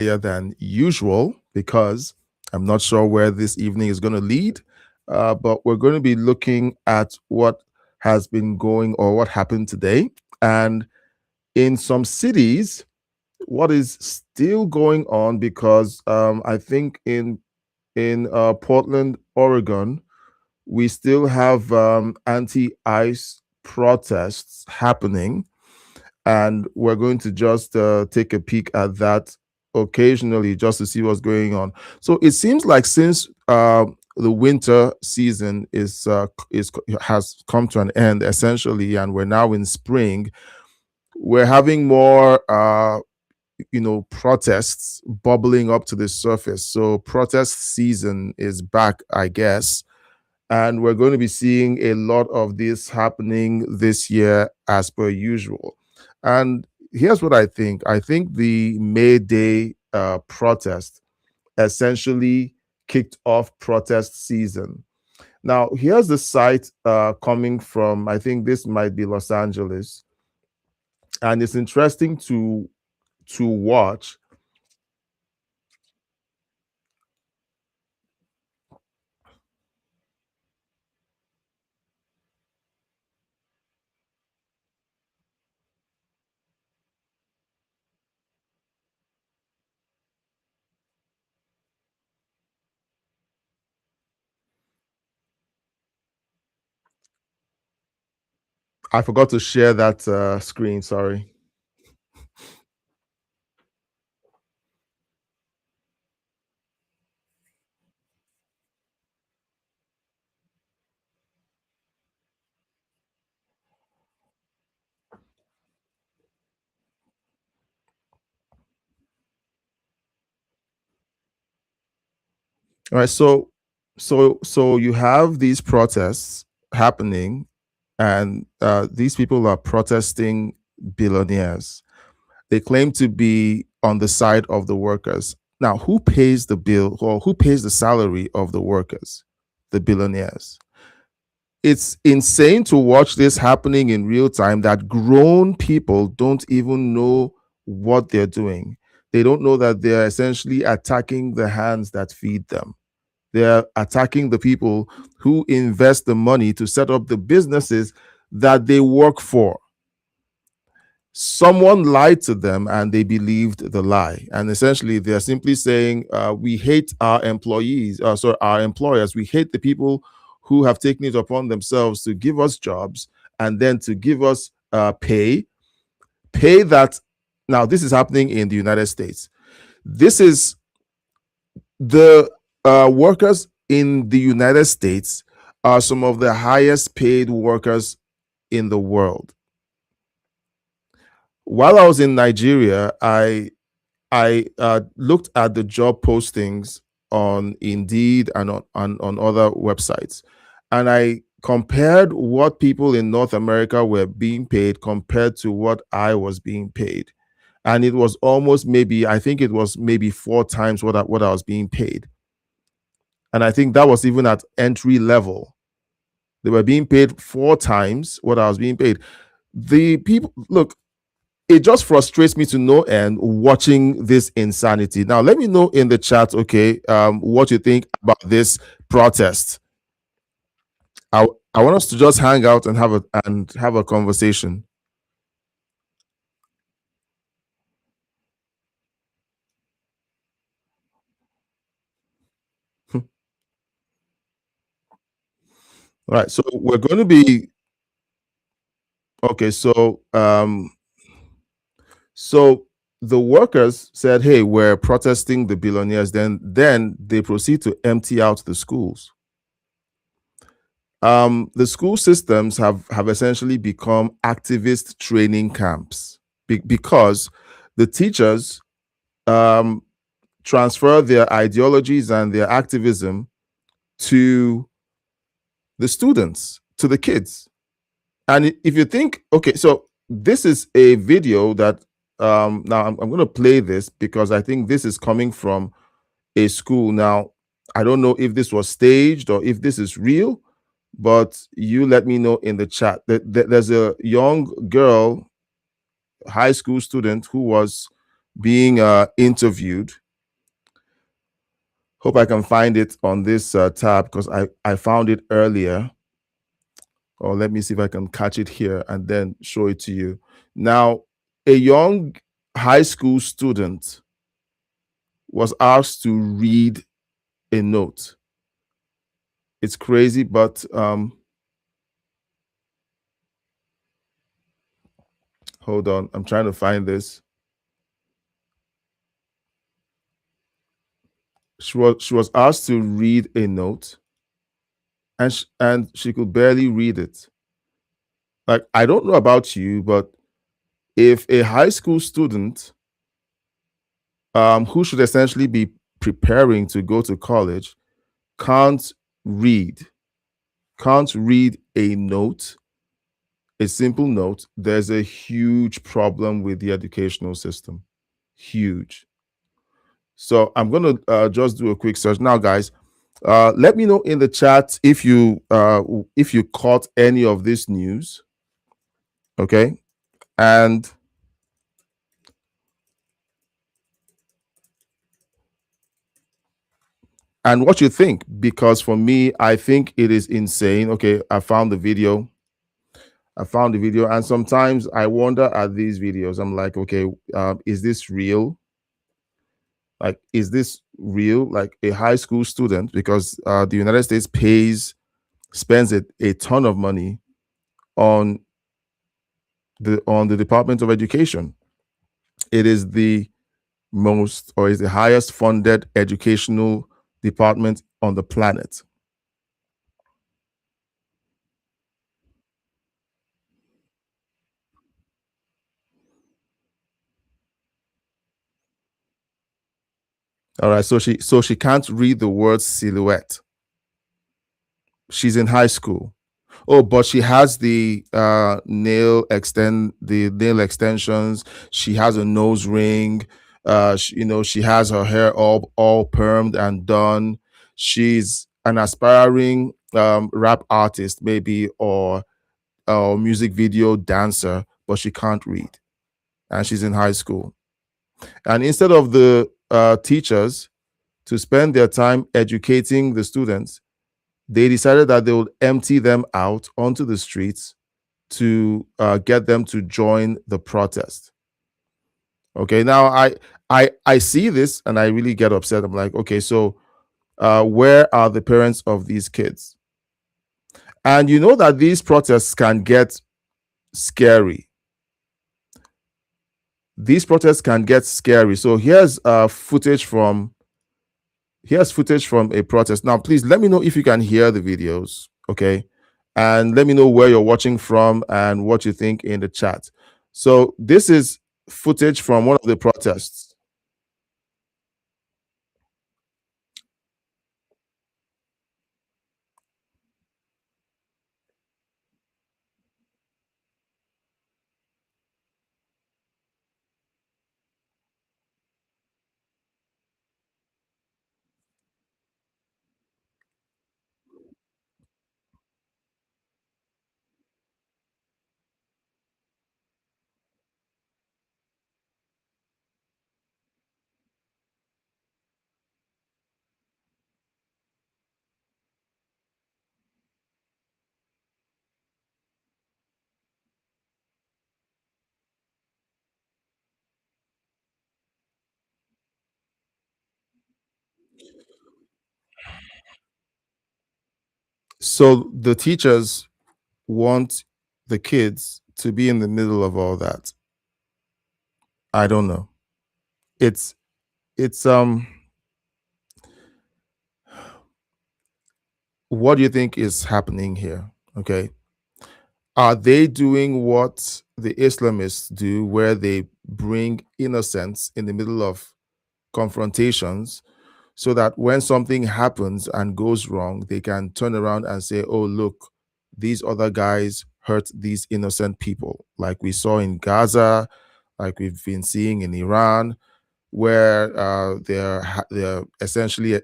earlier than usual because I'm not sure where this evening is going to lead. But we're going to be looking at what has been going or what happened today. And in some cities, what is still going on because I think in Portland, Oregon, we still have anti-ICE protests happening, and we're going to just take a peek at that occasionally just to see what's going on. So it seems like since the winter season is has come to an end essentially, and we're now in spring, we're having more protests bubbling up to the surface. So protest season is back, I guess, and we're going to be seeing a lot of this happening this year as per usual. And here's what I think the May Day protest essentially kicked off protest season. Now, here's the site coming from, I think this might be Los Angeles, and it's interesting to watch. I forgot to share that screen, sorry. All right, so you have these protests happening, and these people are protesting billionaires. They claim to be on the side of the workers. Now, who pays the bill or who pays the salary of the workers? The billionaires. It's insane to watch this happening in real time that grown people don't even know what they're doing. They don't know that they're essentially attacking the hands that feed them. They're attacking the people who invest the money to set up the businesses that they work for. Someone lied to them and they believed the lie. And essentially, they're simply saying, we hate our employees, sorry, our employers. We hate the people who have taken it upon themselves to give us jobs and then to give us pay that. Now, this is happening in the United States. This is the workers in the United States are some of the highest paid workers in the world. While I was in Nigeria, I looked at the job postings on Indeed and on other websites, and I compared what people in North America were being paid compared to what I was being paid, and it was almost maybe I think it was maybe four times what I was being paid, and I think that was even at entry level. They were being paid four times what I was being paid. The people look, it just frustrates me to no end watching this insanity. Now, let me know in the chat, okay, what you think about this protest. I I want us to just hang out and have a conversation. All right, so we're going to be okay. So the workers said, "Hey, we're protesting the billionaires." Then they proceed to empty out the schools. The school systems have essentially become activist training camps because the teachers um, transfer their ideologies and their activism to the students, to the kids. And if you think, okay, so this is a video that now I'm going to play this because I think this is coming from a school. Now, I don't know if this was staged or if this is real, but you let me know in the chat. There's a young girl, high school student, who was being interviewed. Hope I can find it on this tab because I found it earlier. Or let me see if I can catch it here and then show it to you. Now, a young high school student was asked to read a note. It's crazy, but hold on. I'm trying to find this. She was asked to read a note, and she could barely read it. Like, I don't know about you, but if a high school student who should essentially be preparing to go to college can't read, can't read a note, a simple note, there's a huge problem with the educational system. Huge. So I'm going to just do a quick search now, guys. Let me know in the chat if you caught any of this news. Okay, and what you think, because for me, I think it is insane. Okay, I found the video. And sometimes I wonder at these videos. I'm like, okay, is this real? Like, is this real? Like a high school student, because the United States spends a ton of money on the Department of Education. It is the most, or is the highest funded educational department on the planet. All right, so she can't read the word silhouette. She's in high school. Oh, but she has the nail extensions. She has a nose ring. She has her hair all permed and done. She's an aspiring rap artist, maybe, or music video dancer, but she can't read, and she's in high school. And instead of the teachers to spend their time educating the students, they decided that they would empty them out onto the streets to get them to join the protest. Okay, now I see this and I really get upset. I'm like, okay, so where are the parents of these kids? And you know that these protests can get scary. These protests can get scary. So here's footage from a protest. Now, please let me know if you can hear the videos, okay? And let me know where you're watching from and what you think in the chat. So this is footage from one of the protests. So the teachers want the kids to be in the middle of all that. I don't know. It's it's what do you think is happening here? Okay. Are they doing what the Islamists do, where they bring innocence in the middle of confrontations so that when something happens and goes wrong, they can turn around and say, oh, look, these other guys hurt these innocent people, like we saw in Gaza, like we've been seeing in Iran, where they're essentially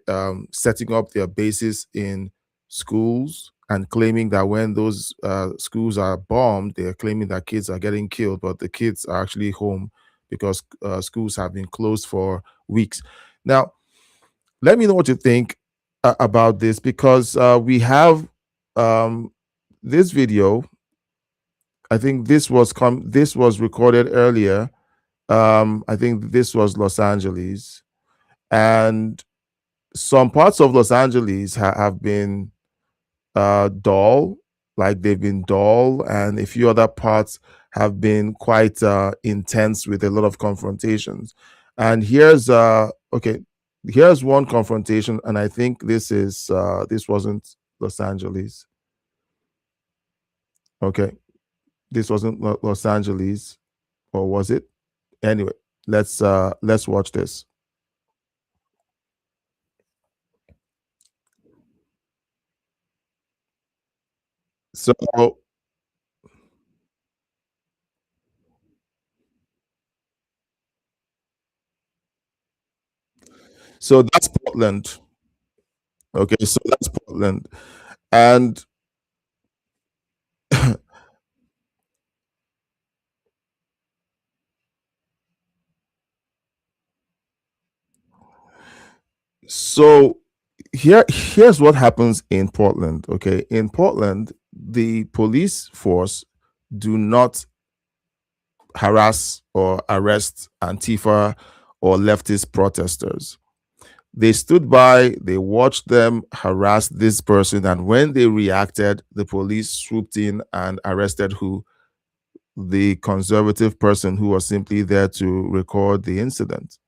setting up their bases in schools and claiming that when those schools are bombed, they're claiming that kids are getting killed, but the kids are actually home because schools have been closed for weeks. Now, let me know what you think about this, because we have um, this video. I think this was recorded earlier. I think this was Los Angeles, and some parts of Los Angeles have been dull, like they've been dull, and a few other parts have been quite intense with a lot of confrontations. And here's one confrontation, and I think this wasn't Los Angeles. Okay, this wasn't Los Angeles, or was it? Anyway, let's watch this. So so that's Portland. Okay, so that's Portland. And so here's what happens in Portland. Okay, in Portland, the police force do not harass or arrest Antifa or leftist protesters. They stood by, they watched them harass this person, and when they reacted, the police swooped in and arrested who? The conservative person who was simply there to record the incident.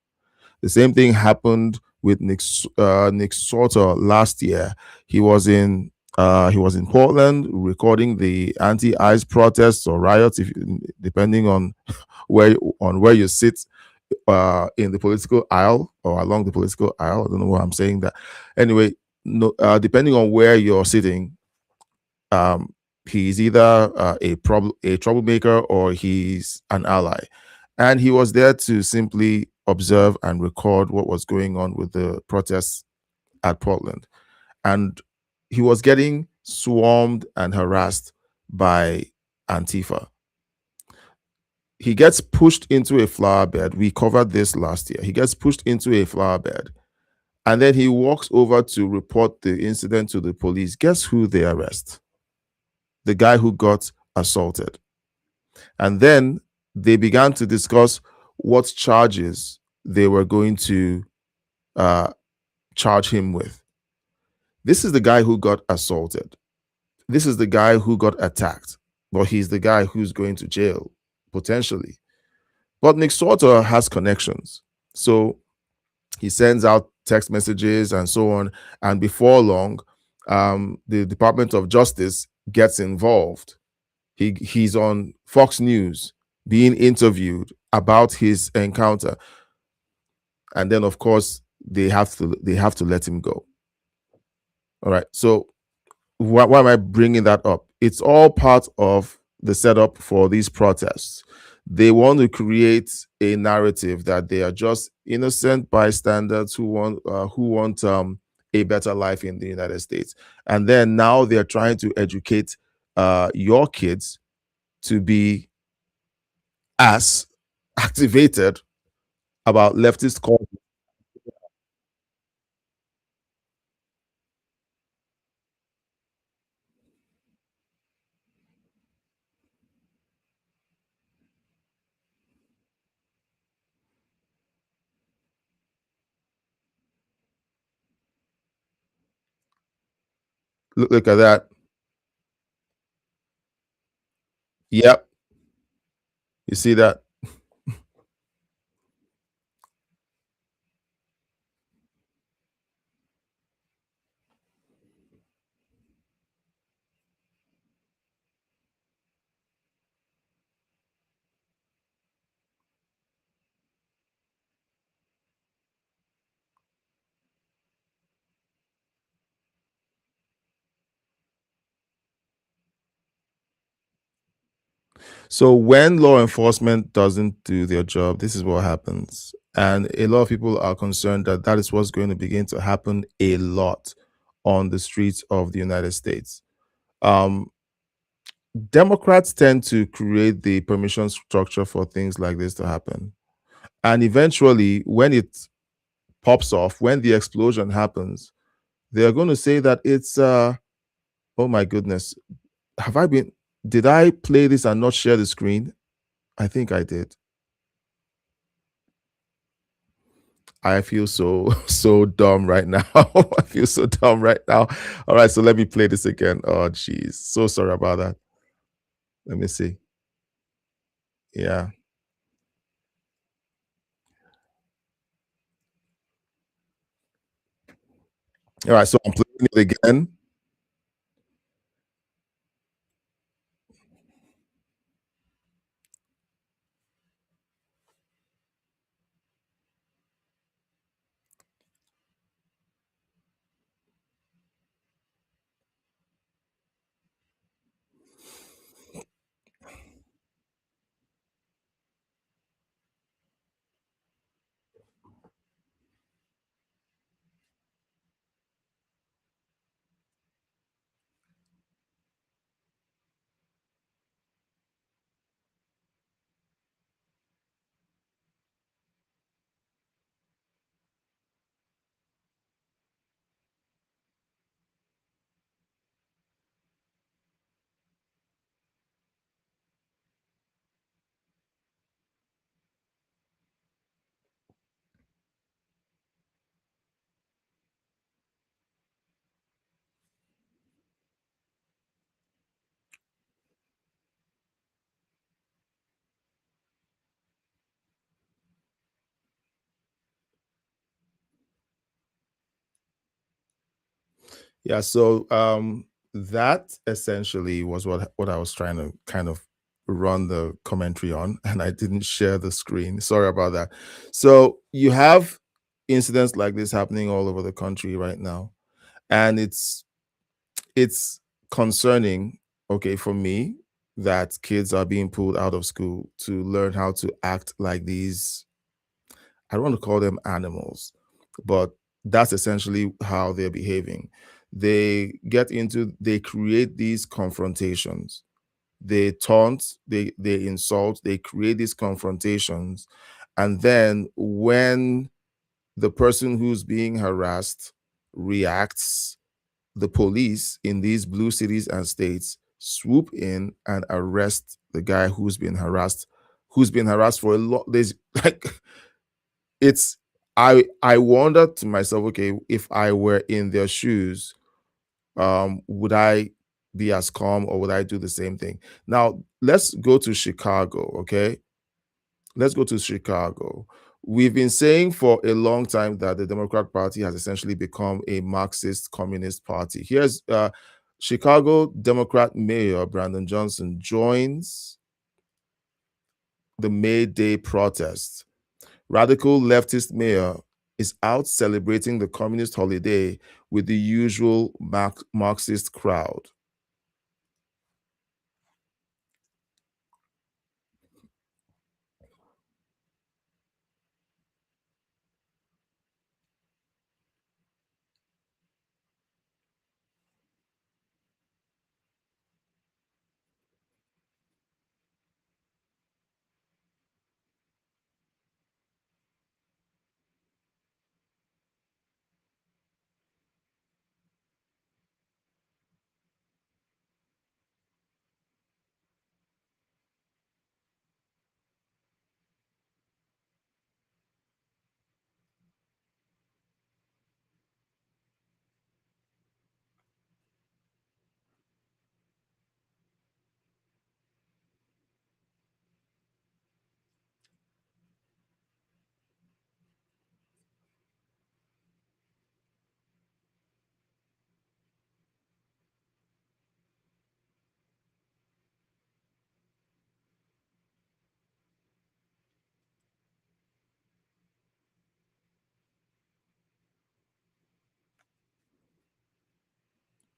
The same thing happened with Nick Sauter last year. He was in Portland recording the anti-ICE protests or riots, if depending on where you sit in the political aisle or along the political aisle. I don't know why I'm saying that. Anyway, no, depending on where you're sitting, um, he's either a troublemaker, or he's an ally, and he was there to simply observe and record what was going on with the protests at Portland. And he was getting swarmed and harassed by Antifa. He gets pushed into a flower bed. We covered this last year. He gets pushed into a flower bed, and then he walks over to report the incident to the police. Guess who they arrest? The guy who got assaulted. And then they began to discuss what charges they were going to uh, charge him with. This is the guy who got assaulted. This is the guy who got attacked. But he's the guy who's going to jail, potentially. But Nick Sauter has connections. So he sends out text messages and so on. And before long, the Department of Justice gets involved. He's on Fox News being interviewed about his encounter, and then of course they have to let him go. All right. So why am I bringing that up? It's all part of the setup for these protests. They want to create a narrative that they are just innocent bystanders who want a better life in the United States, and then now they're trying to educate your kids to be as activated about leftist cause. Look at that. Yep. You see that? So when law enforcement doesn't do their job, this is what happens. And a lot of people are concerned that that is what's going to begin to happen a lot on the streets of the United States. Um, Democrats tend to create the permission structure for things like this to happen. And eventually, when it pops off, when the explosion happens, they're going to say that it's, oh my goodness, have I been, did I play this and not share the screen? I think I did. I feel so so dumb right now. I feel so dumb right now. All right, so let me play this again. Oh, jeez, so sorry about that. Let me see. Yeah. All right, so I'm playing it again. Yeah, so that essentially was what I was trying to kind of run the commentary on, and I didn't share the screen. Sorry about that. So you have incidents like this happening all over the country right now, and it's concerning, okay, for me, that kids are being pulled out of school to learn how to act like these, I don't want to call them animals, but that's essentially how they're behaving. They create these confrontations. They taunt, they insult, they create these confrontations. And then when the person who's being harassed reacts, the police in these blue cities and states swoop in and arrest the guy who's been harassed for a lot. There's like, it's, I wonder to myself, okay, if I were in their shoes, would I be as calm or would I do the same thing? Now, let's go to Chicago, okay? Let's go to Chicago. We've been saying for a long time that the Democrat Party has essentially become a Marxist communist party. Here's Chicago Democrat Mayor Brandon Johnson joins the May Day protest. Radical leftist mayor is out celebrating the communist holiday with the usual Marxist crowd.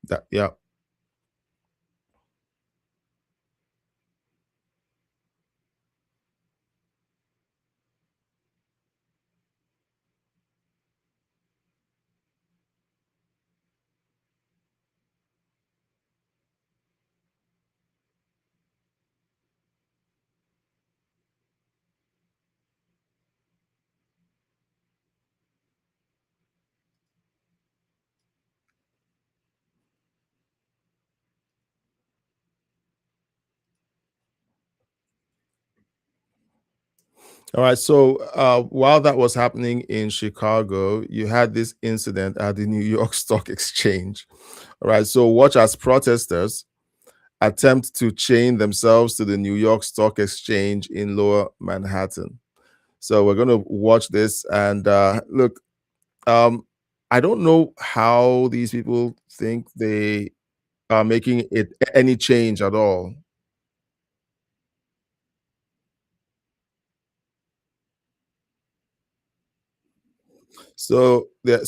That, yeah, All right. So while that was happening in Chicago, you had this incident at the New York Stock Exchange. All right. So watch as protesters attempt to chain themselves to the New York Stock Exchange in Lower Manhattan. So we're going to watch this and look. Um, I don't know how these people think they are making it any change at all. So they're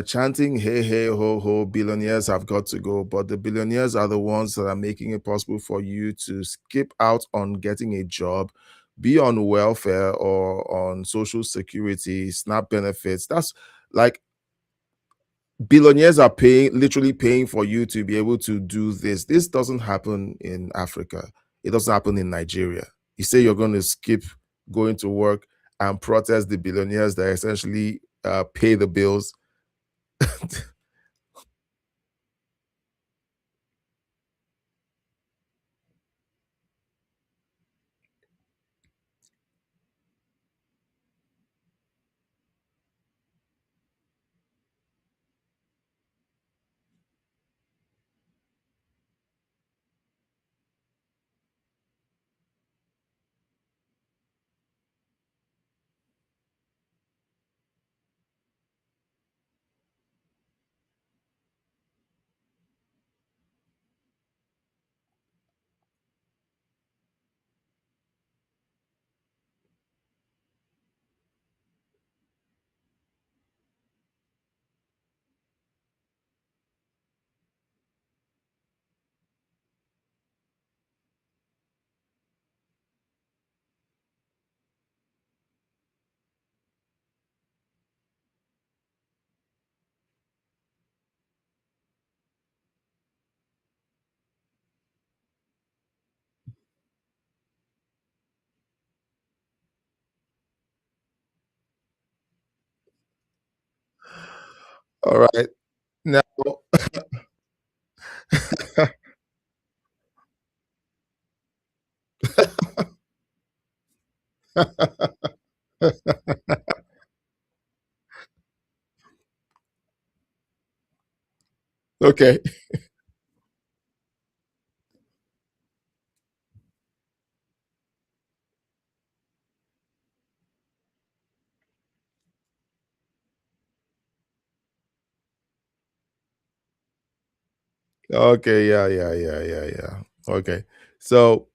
chanting hey hey ho ho, billionaires have got to go, but the billionaires are the ones that are making it possible for you to skip out on getting a job, be on welfare or on social security, SNAP benefits. That's like billionaires are paying, literally paying for you to be able to do this. This doesn't happen in Africa. It doesn't happen in Nigeria. You say you're going to skip going to work and protest the billionaires that essentially pay the bills. All right. Now, okay. Okay. Yeah. Yeah. Yeah. Yeah. Yeah. Okay. So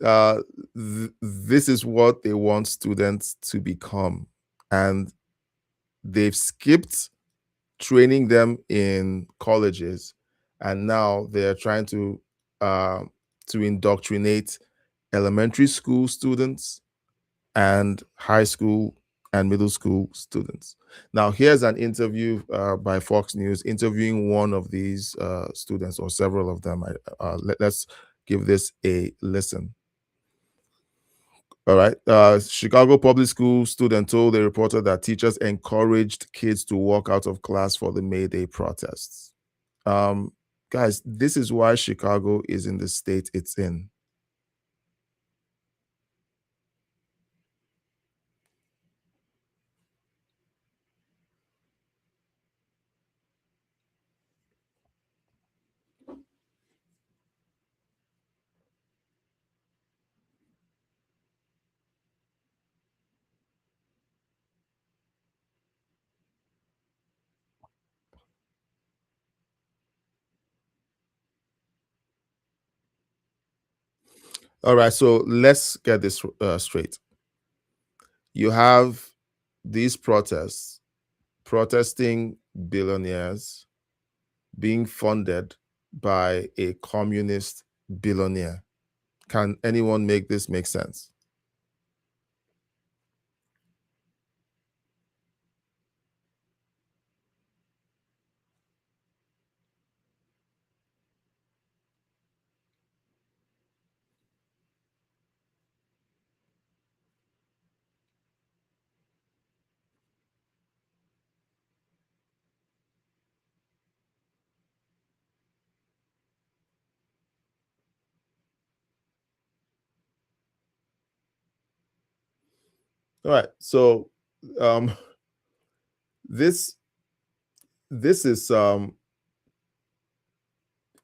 uh, this is what they want students to become. And they've skipped training them in colleges, and now they're trying uh, to indoctrinate elementary school students and high school and middle school students. Now, here's an interview by Fox News interviewing one of these students or several of them. Let's give this a listen. All right. Chicago public school student told a reporter that teachers encouraged kids to walk out of class for the May Day protests. Um, Guys, this is why Chicago is in the state it's in. All right, so let's get this straight. You have these protests protesting billionaires being funded by a communist billionaire. Can anyone make this make sense? All right. So um this this is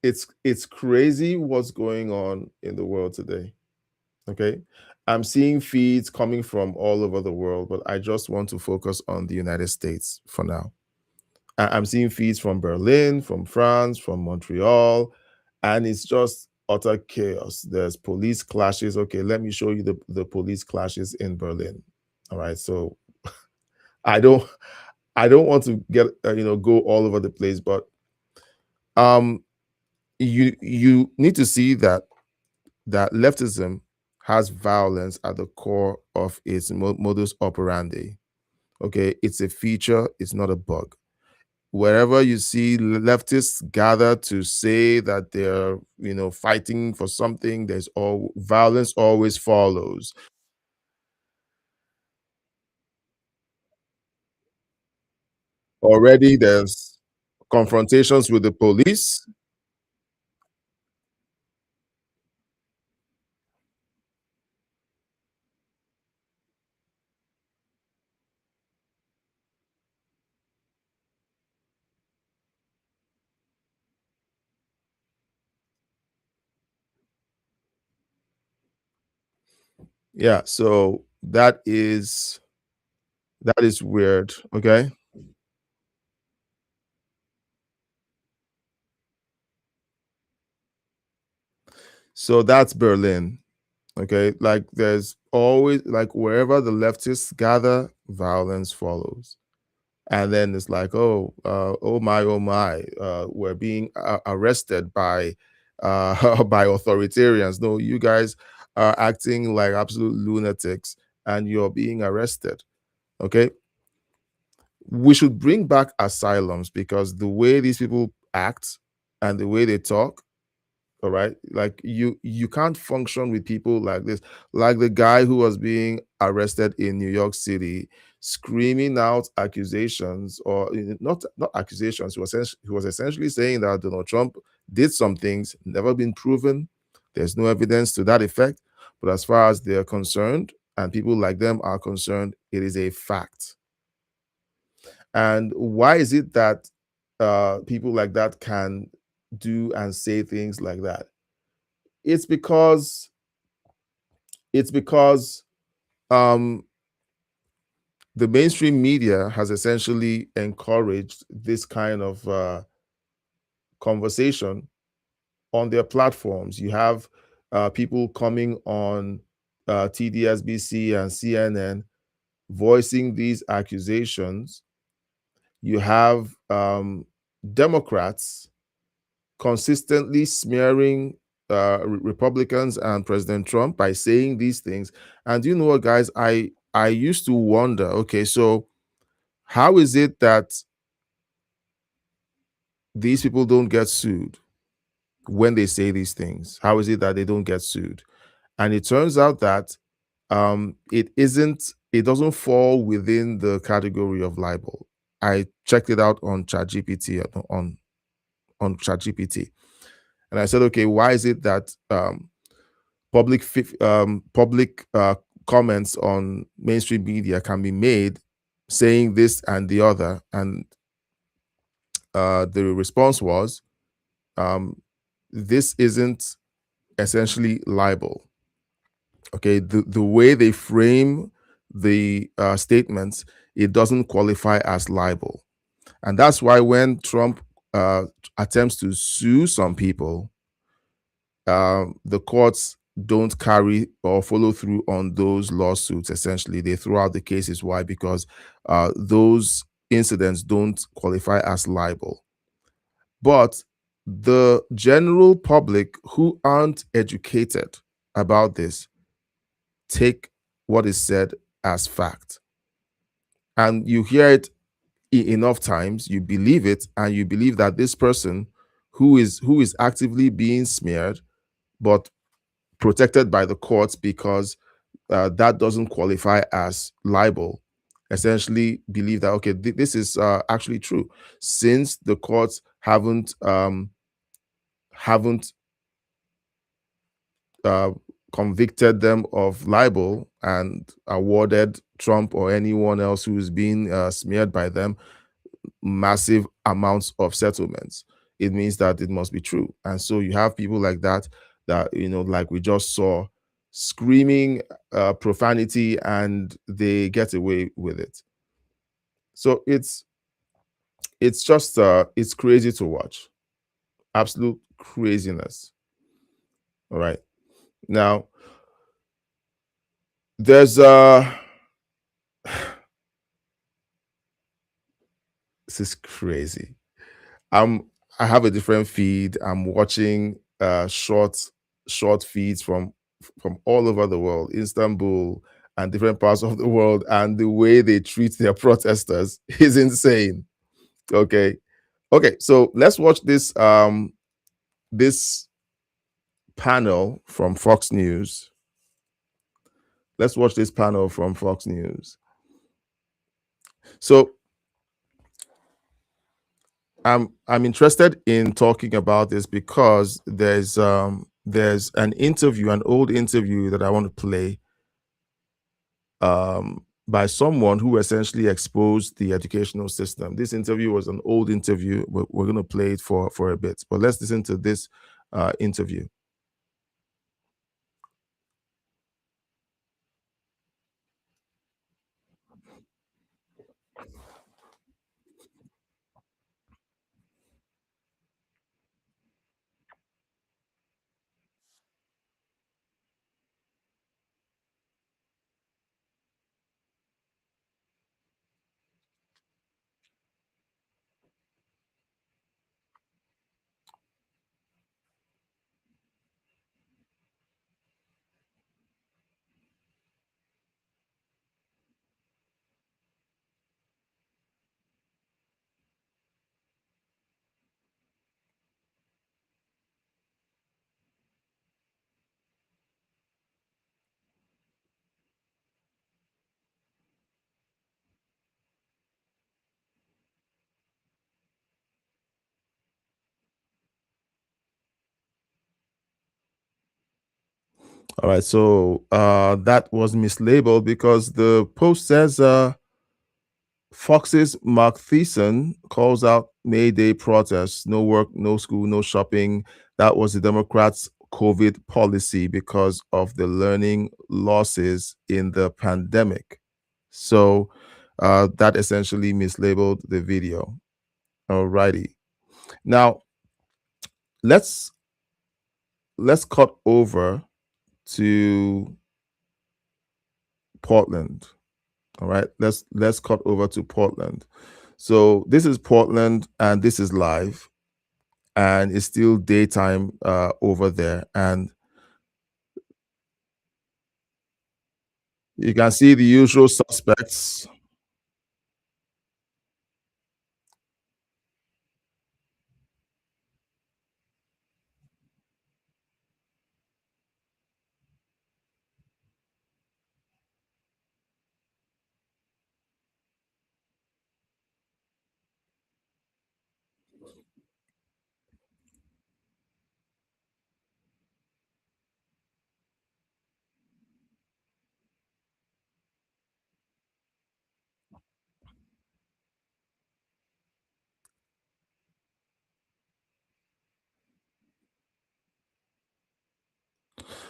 it's crazy what's going on in the world today. Okay. I'm seeing feeds coming from all over the world, but I just want to focus on the United States for now. I'm seeing feeds from Berlin, from France, from Montreal, and it's just utter chaos. There's police clashes. Okay, let me show you the police clashes in Berlin. All right. So I don't I don't want to get go all over the place, but um you need to see that leftism has violence at the core of its modus operandi. Okay, it's a feature, it's not a bug. Wherever you see leftists gather to say that they're fighting for something, there's all violence always follows. Already there's confrontations with the police. Yeah, so that is weird. Okay, so that's Berlin. Okay, like there's always, like, wherever the leftists gather, violence follows. And then it's like, oh my, we're being arrested by by authoritarians. No, you guys are acting like absolute lunatics, and you're being arrested. Okay, we should bring back asylums, because the way these people act and the way they talk, all right, like, you can't function with people like this. Like the guy who was being arrested in New York City, screaming out accusations, or not accusations. He was essentially saying that Donald Trump did some things never been proven. There's no evidence to that effect. But as far as they're concerned, and people like them are concerned, it is a fact. And why is it that people like that can do and say things like that? It's because um, the mainstream media has essentially encouraged this kind of conversation on their platforms. You have people coming on TDSBC and CNN voicing these accusations. You have Democrats consistently smearing Republicans and President Trump by saying these things. And you know what, guys? I used to wonder. Okay, so how is it that these people don't get sued when they say these things? How is it that they don't get sued? And it turns out that it isn't. It doesn't fall within the category of libel. I checked it out on ChatGPT on ChatGPT, and I said, okay, why is it that public comments on mainstream media can be made saying this and the other, and the response was, um, this isn't essentially libel. Okay, the way they frame the statements, it doesn't qualify as libel. And that's why when Trump attempts to sue some people, the courts don't carry or follow through on those lawsuits. Essentially, they throw out the cases. Why? Because those incidents don't qualify as libel. But the general public who aren't educated about this take what is said as fact. And you hear it enough times, you believe it, and you believe that this person who is actively being smeared, but protected by the courts because that doesn't qualify as libel, essentially believe that, okay, this is actually true, since the courts haven't convicted them of libel and awarded Trump or anyone else who's been smeared by them massive amounts of settlements, it means that it must be true. And so you have people like that, like we just saw, screaming profanity, and they get away with it. So it's just it's crazy to watch. Absolute craziness. All right. Now there's this is crazy. I'm I have a different feed. I'm watching short feeds from all over the world, Istanbul and different parts of the world, and the way they treat their protesters is insane. Okay. Okay, so let's watch this panel from Fox News. Let's watch this panel from Fox News. So I'm interested in talking about this because there's an interview, an old interview that I want to play by someone who essentially exposed the educational system. This interview was an old interview. We're going to play it for a bit, but let's listen to this interview. All right, so that was mislabeled because the post says Fox's Mark Thiessen calls out May Day protests, no work, no school, no shopping. That was the Democrats' COVID policy because of the learning losses in the pandemic. So that essentially mislabeled the video. Alrighty. Now let's let's cut over to Portland. All right, let's cut over to Portland. So this is Portland, and this is live, and it's still daytime over there, and you can see the usual suspects.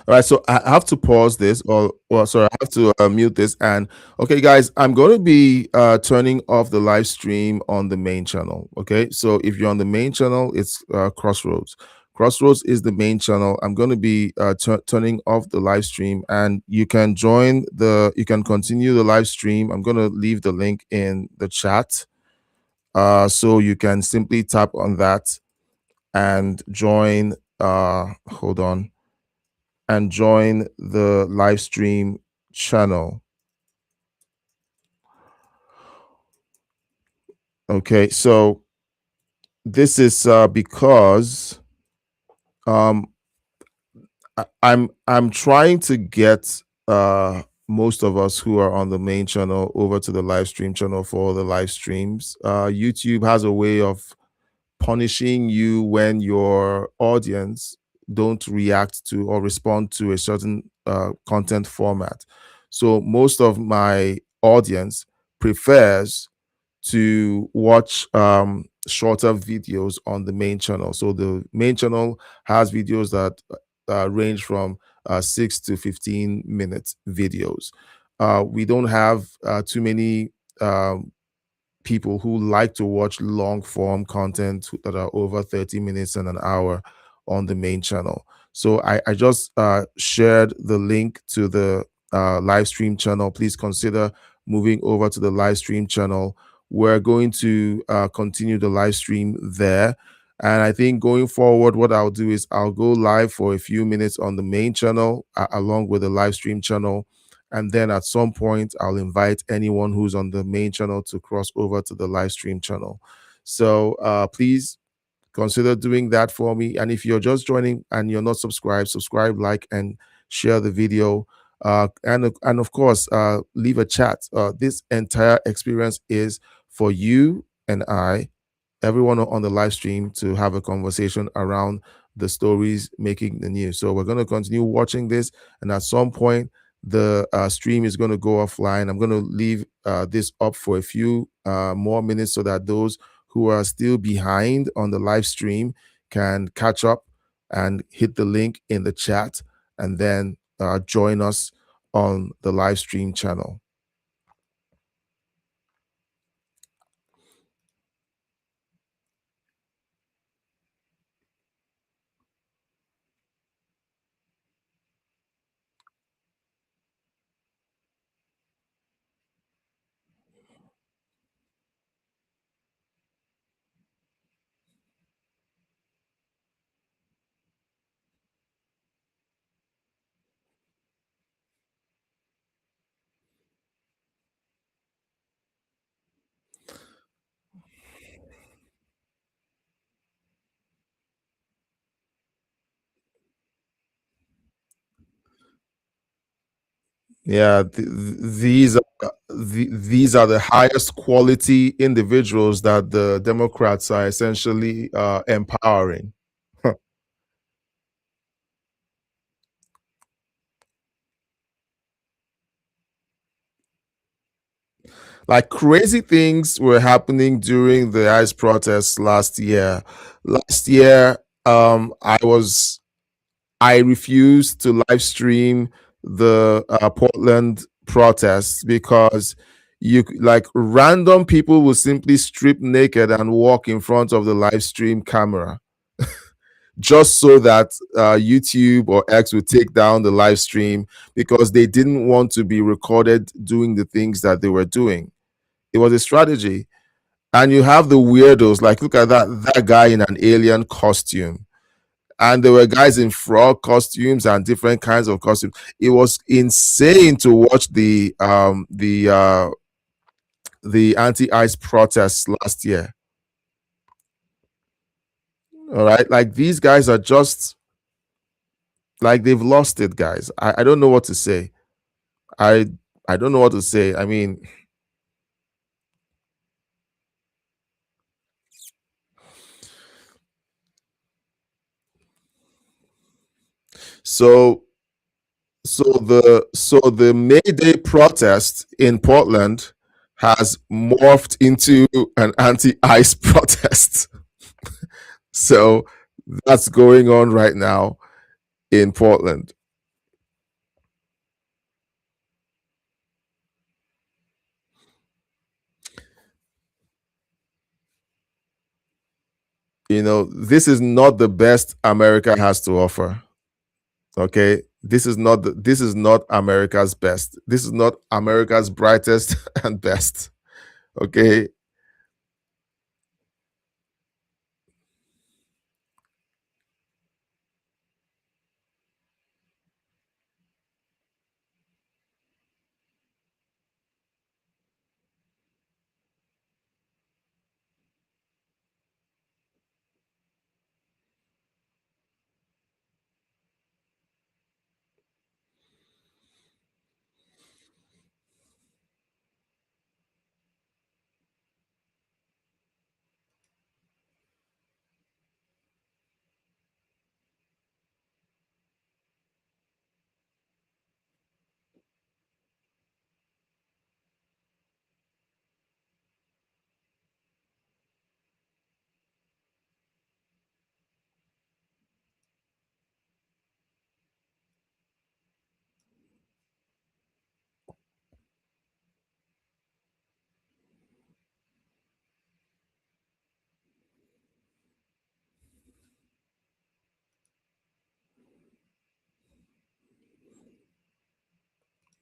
All right, so I have to pause this, or well, sorry, I have to mute this. And okay, guys, I'm going to be turning off the live stream on the main channel. Okay, so if you're on the main channel, it's Crossroads. Crossroads is the main channel. I'm going to be turning off the live stream, and you can you can continue the live stream. I'm going to leave the link in the chat, so you can simply tap on that and join. Hold on, and join the live stream channel. Okay, so this is because um, I'm trying to get most of us who are on the main channel over to the live stream channel for the live streams. YouTube has a way of punishing you when your audience don't react to or respond to a certain content format. So most of my audience prefers to watch shorter videos on the main channel. So the main channel has videos that range from 6 to 15 minute videos. We don't have too many people who like to watch long form content that are over 30 minutes and an hour on the main channel. So I just shared the link to the live stream channel. Please consider moving over to the live stream channel. We're going to continue the live stream there. And I think going forward, what I'll do is I'll go live for a few minutes on the main channel along with the live stream channel, and then at some point I'll invite anyone who's on the main channel to cross over to the live stream channel. So please consider doing that for me. And if you're just joining and you're not subscribed, subscribe, like, and share the video. And of course, leave a chat. This entire experience is for you and I, everyone on the live stream, to have a conversation around the stories making the news. So we're going to continue watching this, and at some point, the stream is going to go offline. I'm going to leave this up for a few more minutes so that those who are still behind on the live stream can catch up and hit the link in the chat and then join us on the live stream channel. Yeah, these are the highest quality individuals that the Democrats are essentially empowering. Like crazy things were happening during the ICE protests last year. Last year, I refused to live stream the Portland protests because like random people will simply strip naked and walk in front of the live stream camera just so that YouTube or X would take down the live stream because they didn't want to be recorded doing the things that they were doing. It was a strategy. And you have the weirdos, like look at that guy in an alien costume. And there were guys in frog costumes and different kinds of costumes. It was insane to watch the anti-ICE protests last year. All right. Like these guys are just like they've lost it, guys. I don't know what to say. I I don't know what to say. I mean, so so the May Day protest in Portland has morphed into an anti-ICE protest. So that's going on right now in Portland. This is not the best America has to offer. Okay, this is not America's best. This is not America's brightest and best. Okay,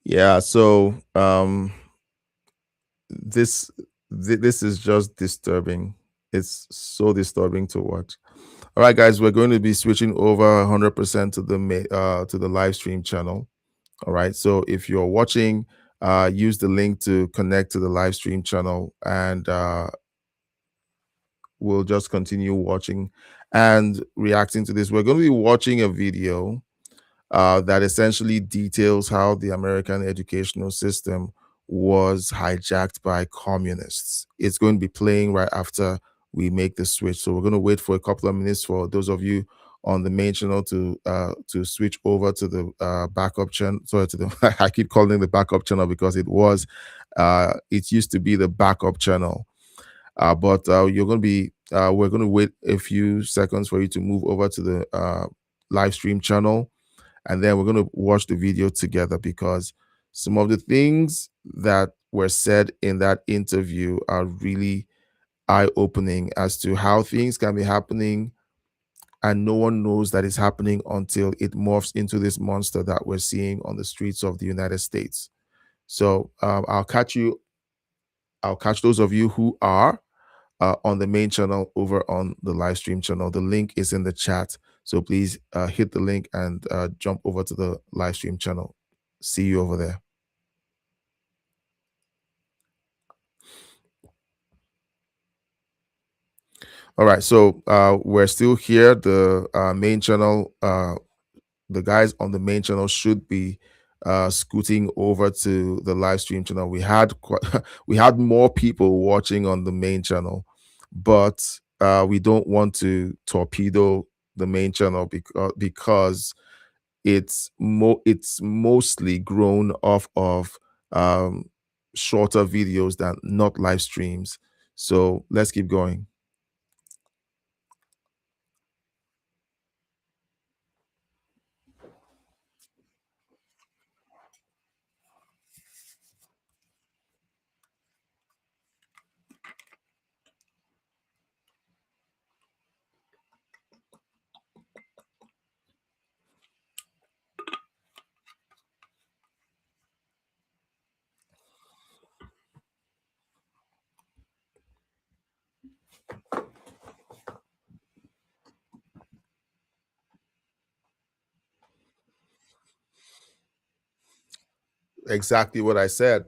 Yeah, so this this is just disturbing. It's so disturbing to watch. All right, guys, we're going to be switching over 100% to the to the live stream channel. All right, so if you're watching, use the link to connect to the live stream channel, and we'll just continue watching and reacting to this. We're going to be watching a video that essentially details how the American educational system was hijacked by communists. It's going to be playing right after we make the switch. So we're going to wait for a couple of minutes for those of you on the main channel to switch over to the backup channel. Sorry, to the I keep calling it the backup channel because it used to be the backup channel. But you're going to be we're going to wait a few seconds for you to move over to the live stream channel, and then we're going to watch the video together because some of the things that were said in that interview are really eye-opening as to how things can be happening and no one knows that it's happening until it morphs into this monster that we're seeing on the streets of the United States. So I'll catch those of you who are on the main channel over on the live stream channel. The link is in the chat. So please hit the link and jump over to the live stream channel. See you over there. All right. So we're still here. The main channel, the guys on the main channel should be scooting over to the live stream channel. We had more people watching on the main channel, but we don't want to torpedo the main channel because it's mostly grown off of um, shorter videos than not live streams. So let's keep going. Exactly what I said.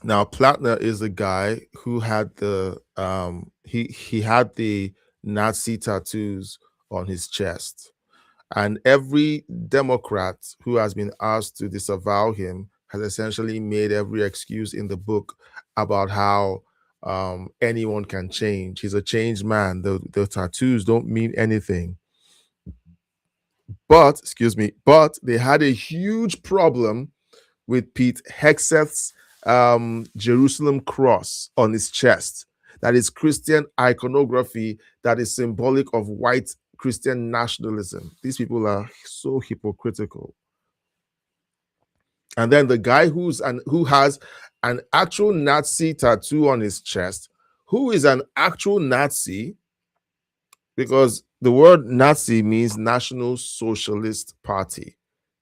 Now, Plattner is a guy who had he had the Nazi tattoos on his chest, and every Democrat who has been asked to disavow him has essentially made every excuse in the book about how anyone can change. He's a changed man. The tattoos don't mean anything. But excuse me, but they had a huge problem with Pete Hegseth's Jerusalem cross on his chest. That is Christian iconography that is symbolic of white Christian nationalism. These people are so hypocritical. And then the guy who has an actual Nazi tattoo on his chest, who is an actual Nazi, because the word Nazi means National Socialist Party.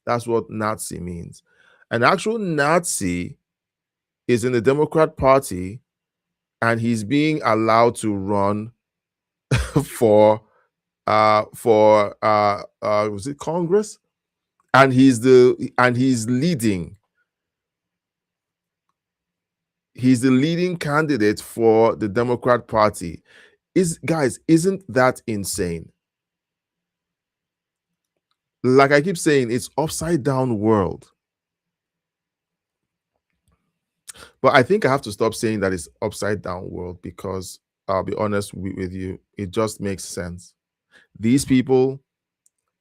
That's what Nazi means. An actual Nazi is in the Democrat Party and he's being allowed to run for was it Congress? And he's the leading candidate for the Democrat Party. Isn't that insane? Like I keep saying, it's upside down world. But I think I have to stop saying that it's upside down world because I'll be honest with you, it just makes sense. These people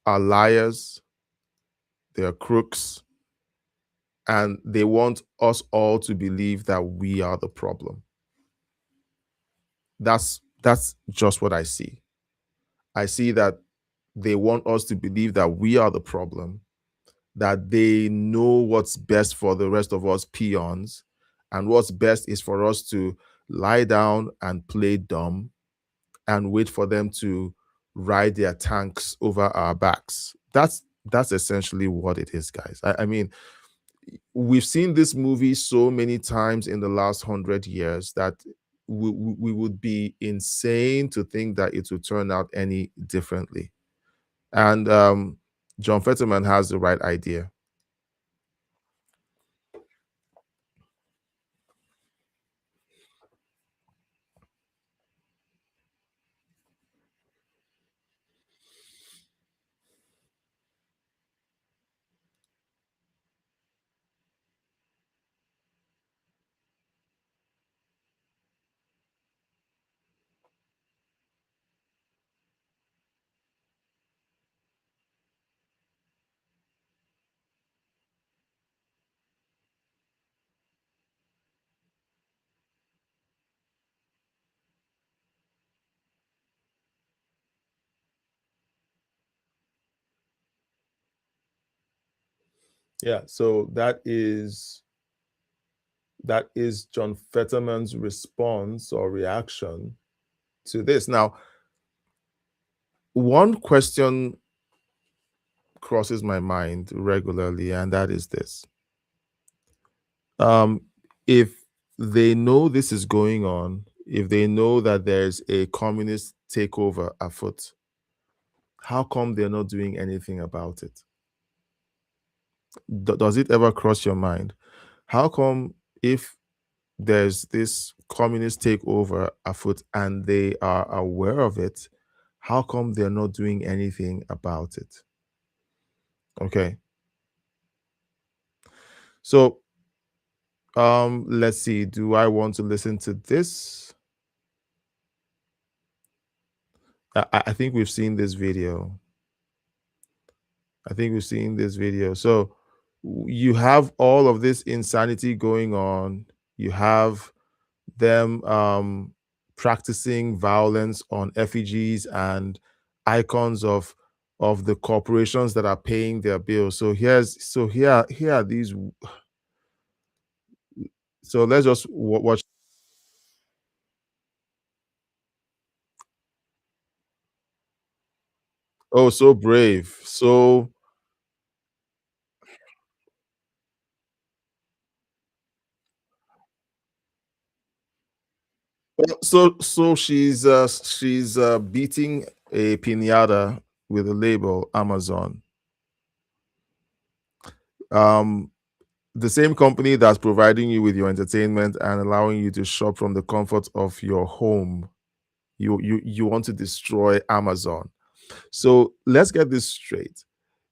are liars, they're crooks, and they want us all to believe that we are the problem. That's just what I see. I see that they want us to believe that we are the problem, that they know what's best for the rest of us peons, and what's best is for us to lie down and play dumb and wait for them to ride their tanks over our backs. That's essentially what it is, guys. I mean, we've seen this movie so many times in the last 100 years that we would be insane to think that it would turn out any differently. And John Fetterman has the right idea. Yeah, so that is John Fetterman's response or reaction to this. Now, one question crosses my mind regularly, and that is this. Um, if they know this is going on, if they know that there's a communist takeover afoot, how come they're not doing anything about it? Does it ever cross your mind? How come if there's this communist takeover afoot and they are aware of it, how come they're not doing anything about it? Okay. So let's see. Do I want to listen to this? I think we've seen this video. I think we've seen this video. So you have all of this insanity going on. You have them practicing violence on effigies and icons of the corporations that are paying their bills. So here are these. So let's just watch. Oh, so brave. So she's beating a pinata with a label Amazon. Um, the same company that's providing you with your entertainment and allowing you to shop from the comfort of your home. You want to destroy Amazon. So let's get this straight.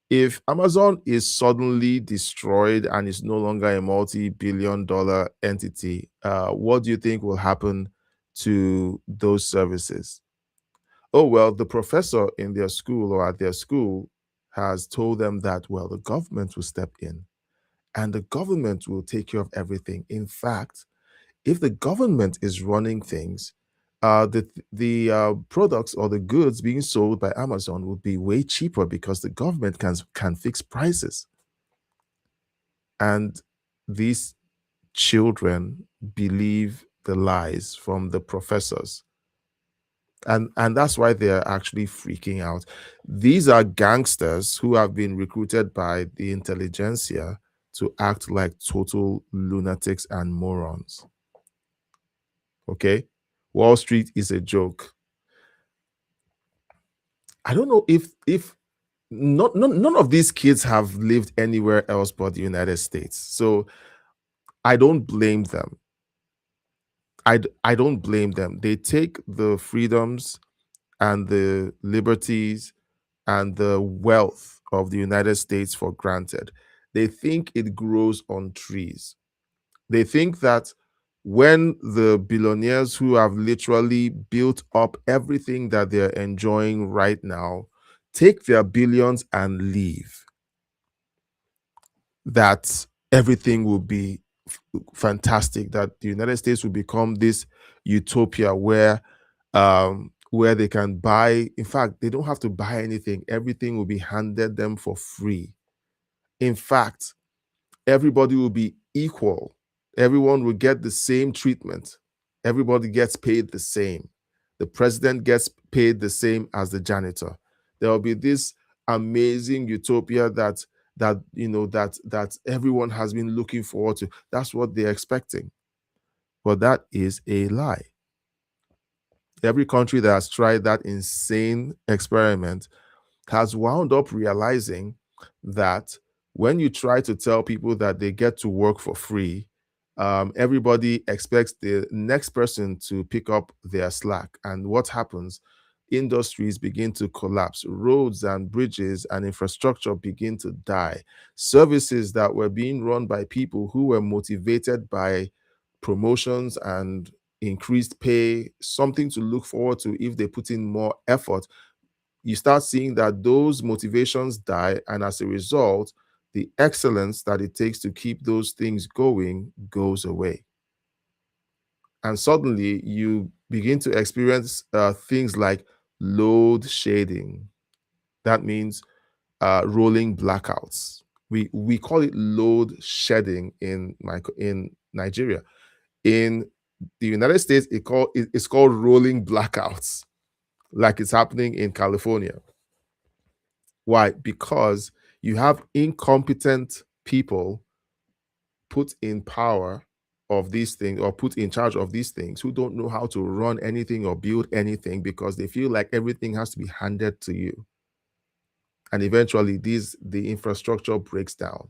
If Amazon is suddenly destroyed and is no longer a multi-billion-dollar entity, what do you think will happen to those services? Oh, well, the professor in their school or at their school has told them that, well, the government will step in and the government will take care of everything. In fact, if the government is running things, the products or the goods being sold by Amazon would be way cheaper because the government can fix prices. And these children believe the lies from the professors. And that's why they're actually freaking out. These are gangsters who have been recruited by the intelligentsia to act like total lunatics and morons. Okay? Wall Street is a joke. I don't know if none of these kids have lived anywhere else but the United States. So I don't blame them. I don't blame them. They take the freedoms and the liberties and the wealth of the United States for granted. They think it grows on trees. They think that when the billionaires who have literally built up everything that they're enjoying right now take their billions and leave, that everything will be fantastic, that the United States will become this utopia where they can buy. In fact, they don't have to buy anything. Everything will be handed them for free. In fact, everybody will be equal. Everyone will get the same treatment. Everybody gets paid the same. The president gets paid the same as the janitor. There will be this amazing utopia that everyone has been looking forward to. That's what they're expecting. But that is a lie. Every country that has tried that insane experiment has wound up realizing that when you try to tell people that they get to work for free, everybody expects the next person to pick up their slack. And what happens? Industries begin to collapse, roads and bridges and infrastructure begin to die. Services that were being run by people who were motivated by promotions and increased pay, something to look forward to if they put in more effort, you start seeing that those motivations die. And as a result, the excellence that it takes to keep those things going goes away. And suddenly you begin to experience things like load shading. That means rolling blackouts. We call it load shedding in Nigeria. In the United States, it's called rolling blackouts, like it's happening in California. Why? Because you have incompetent people put in power of these things, or put in charge of these things, who don't know how to run anything or build anything because they feel like everything has to be handed to you. And eventually the infrastructure breaks down.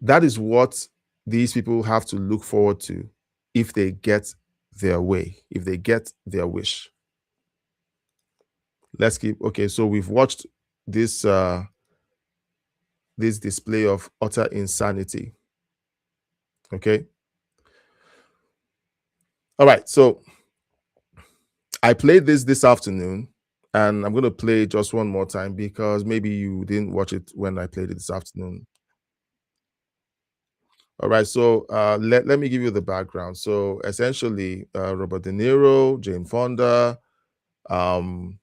That is what these people have to look forward to if they get their way, if they get their wish. Let's keep okay. So we've watched this this display of utter insanity. Okay. All right. So I played this afternoon, and I'm going to play just one more time because maybe you didn't watch it when I played it this afternoon. All right. So let me give you the background. So essentially, Robert De Niro, Jane Fonda, um,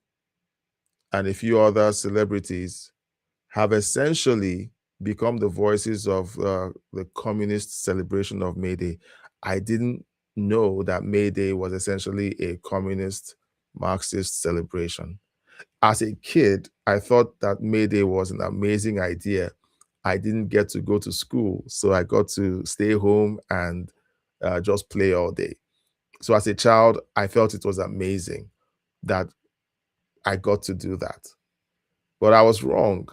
and a few other celebrities have essentially become the voices of the communist celebration of May Day. I didn't know that May Day was essentially a communist Marxist celebration. As a kid, I thought that May Day was an amazing idea. I didn't get to go to school, so I got to stay home and just play all day. So as a child, I felt it was amazing that I got to do that. But I was wrong,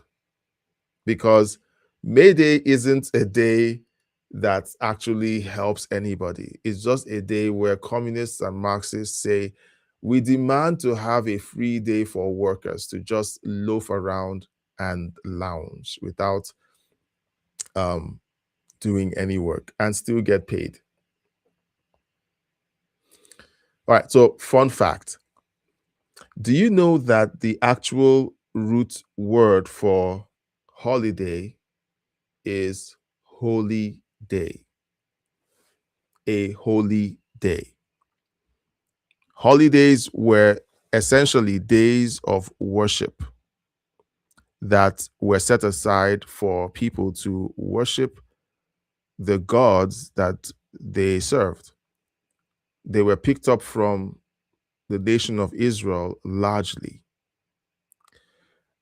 because May Day isn't a day that actually helps anybody. It's just a day where communists and Marxists say, we demand to have a free day for workers to just loaf around and lounge without um, doing any work and still get paid. All right, so fun fact. Do you know that the actual root word for holiday is holy day? A holy day. Holidays were essentially days of worship that were set aside for people to worship the gods that they served. They were picked up from the nation of Israel largely.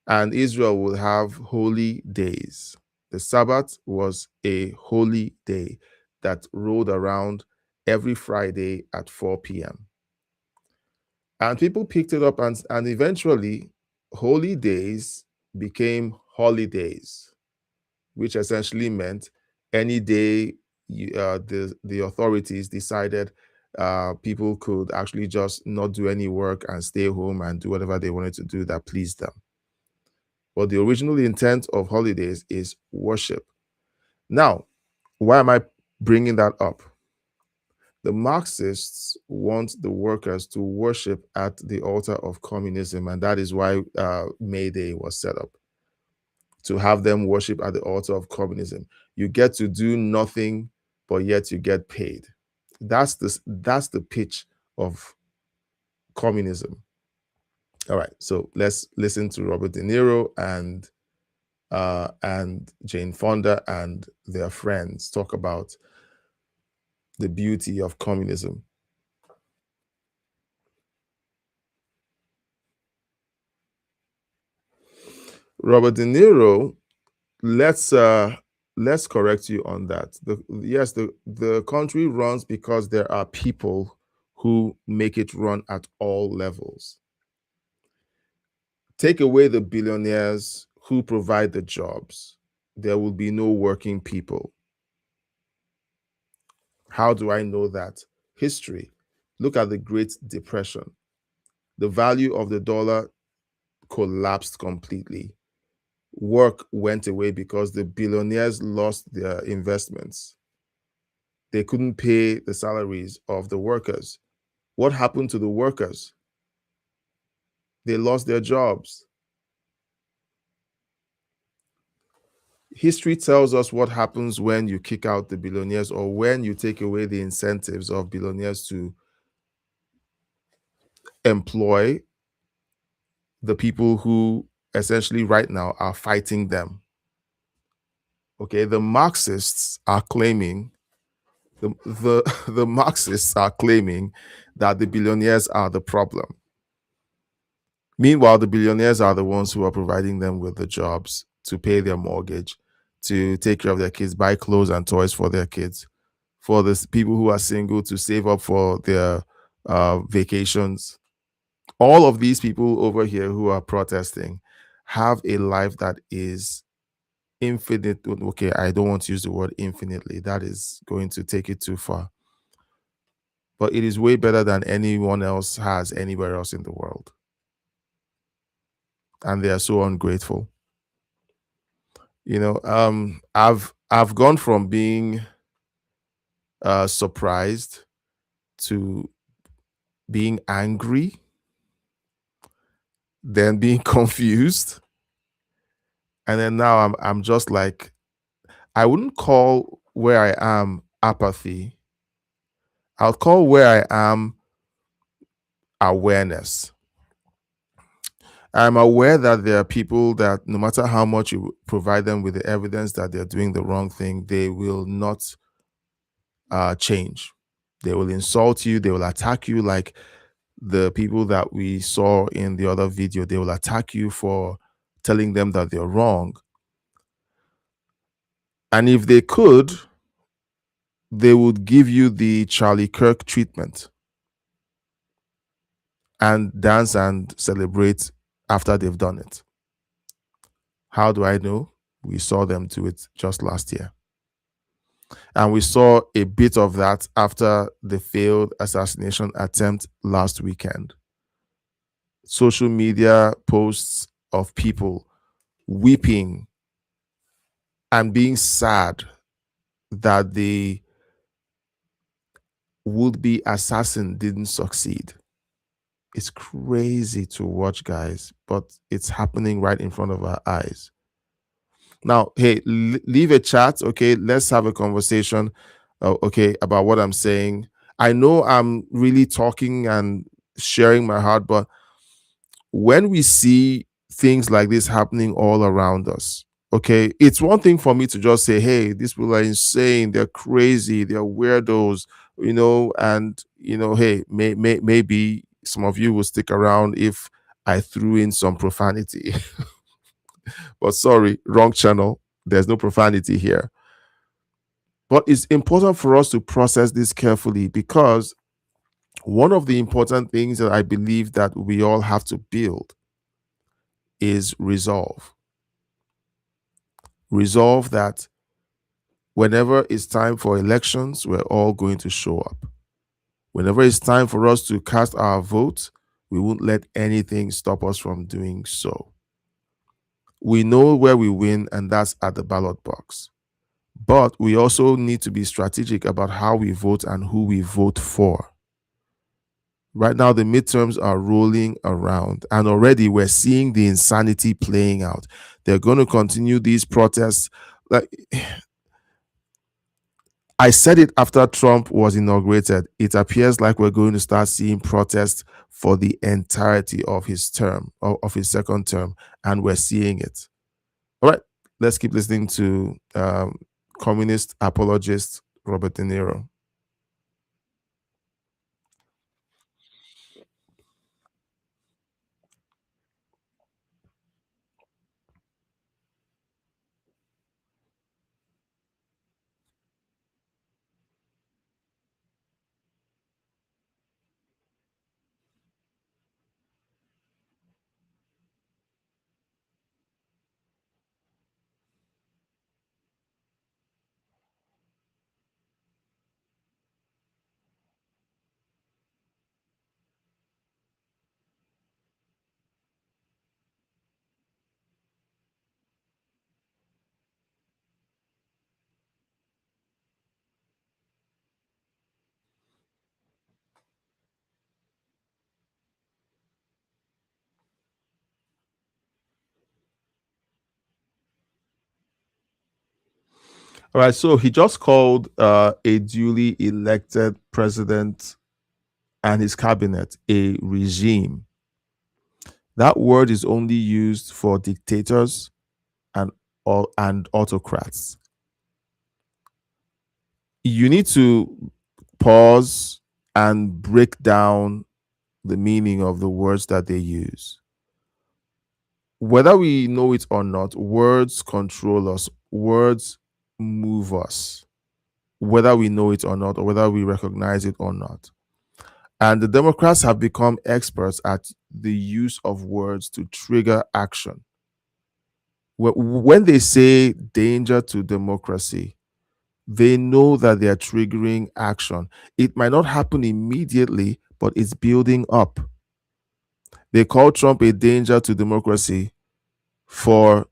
And Israel would have holy days. The Sabbath was a holy day that rolled around every Friday at 4 p.m. And people picked it up, and eventually holy days became holidays, which essentially meant any day the authorities decided people could actually just not do any work and stay home and do whatever they wanted to do that pleased them. But the original intent of holidays is worship. Now, why am I bringing that up? The Marxists want the workers to worship at the altar of communism, and that is why May Day was set up, to have them worship at the altar of communism. You get to do nothing, but yet you get paid. That's the pitch of communism. All right, so let's listen to Robert De Niro and Jane Fonda and their friends talk about the beauty of communism. Robert De Niro, let's uh let's correct you on that. Yes, the country runs because there are people who make it run at all levels. Take away the billionaires who provide the jobs, there will be no working people. How do I know that? History. Look at the Great Depression. The value of the dollar collapsed completely. Work went away because the billionaires lost their investments. They couldn't pay the salaries of the workers. What happened to the workers? They lost their jobs. History tells us what happens when you kick out the billionaires or when you take away the incentives of billionaires to employ the people who essentially right now are fighting them. Okay, the Marxists are claiming the Marxists are claiming that the billionaires are the problem. Meanwhile, the billionaires are the ones who are providing them with the jobs to pay their mortgage, to take care of their kids, buy clothes and toys for their kids, for the people who are single to save up for their vacations. All of these people over here who are protesting have a life that is infinite. Okay, I don't want to use the word infinitely. That is going to take it too far. But it is way better than anyone else has anywhere else in the world. And they are so ungrateful. I've gone from being surprised to being angry, then being confused, and then now I'm just like, I wouldn't call where I am apathy. I'll call where I am awareness. I'm aware that there are people that no matter how much you provide them with the evidence that they're doing the wrong thing, they will not change. They will insult you, they will attack you like the people that we saw in the other video. They will attack you for telling them that they're wrong. And if they could, they would give you the Charlie Kirk treatment and dance and celebrate after they've done it. How do I know? We saw them do it just last year. And we saw a bit of that after the failed assassination attempt last weekend. Social media posts of people weeping and being sad that the would-be assassin didn't succeed. It's crazy to watch, guys, but it's happening right in front of our eyes. Now, hey, leave a chat, okay? Let's have a conversation, okay, about what I'm saying. I know I'm really talking and sharing my heart, but when we see things like this happening all around us, okay, it's one thing for me to just say, hey, these people are insane, they're crazy, they're weirdos, and hey, maybe some of you will stick around if I threw in some profanity. But sorry, wrong channel. There's no profanity here. But it's important for us to process this carefully because one of the important things that I believe that we all have to build is resolve. Resolve that whenever it's time for elections, we're all going to show up. Whenever it's time for us to cast our vote, we won't let anything stop us from doing so. We know where we win, and that's at the ballot box. But we also need to be strategic about how we vote and who we vote for. Right now, the midterms are rolling around, and already we're seeing the insanity playing out. They're going to continue these protests. Like I said it after Trump was inaugurated, it appears like we're going to start seeing protests for the entirety of his term, of his second term, and we're seeing it. All right, let's keep listening to communist apologist Robert De Niro. All right, so he just called a duly elected president and his cabinet a regime. That word is only used for dictators and and autocrats. You need to pause and break down the meaning of the words that they use. Whether we know it or not, words control us, words move us, whether we know it or not, or whether we recognize it or not. And the Democrats have become experts at the use of words to trigger action. When they say danger to democracy, they know that they are triggering action. It might not happen immediately, but it's building up. They call Trump a danger to democracy for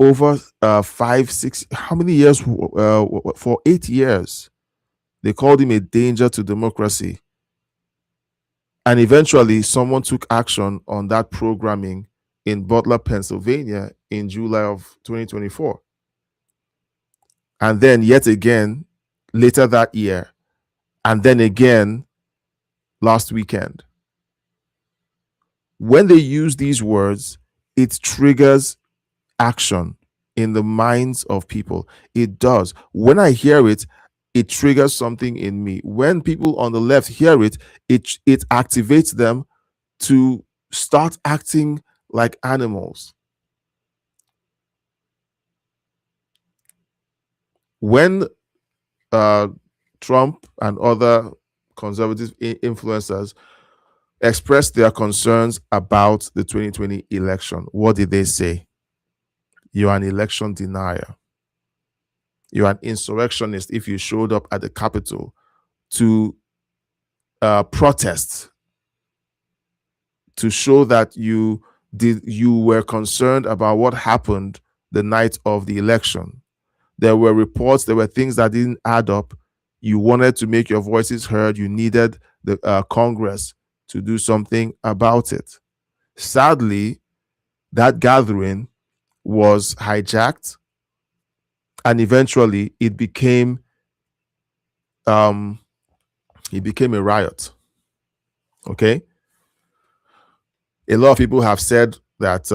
over 5, 6, how many years? For 8 years. They called him a danger to democracy. And eventually, someone took action on that programming in Butler, Pennsylvania in July of 2024. And then, yet again, later that year, and then again last weekend. When they use these words, it triggers action in the minds of people. It does. When I hear it, it triggers something in me. When people on the left hear it, it activates them to start acting like animals. When uh, Trump and other conservative influencers expressed their concerns about the 2020 election, what did they say? You're an election denier. You're an insurrectionist if you showed up at the Capitol to protest, to show that you were concerned about what happened the night of the election. There were reports, there were things that didn't add up. You wanted to make your voices heard. You needed the Congress to do something about it. Sadly, that gathering was hijacked, and eventually um, it became a riot. Okay, a lot of people have said that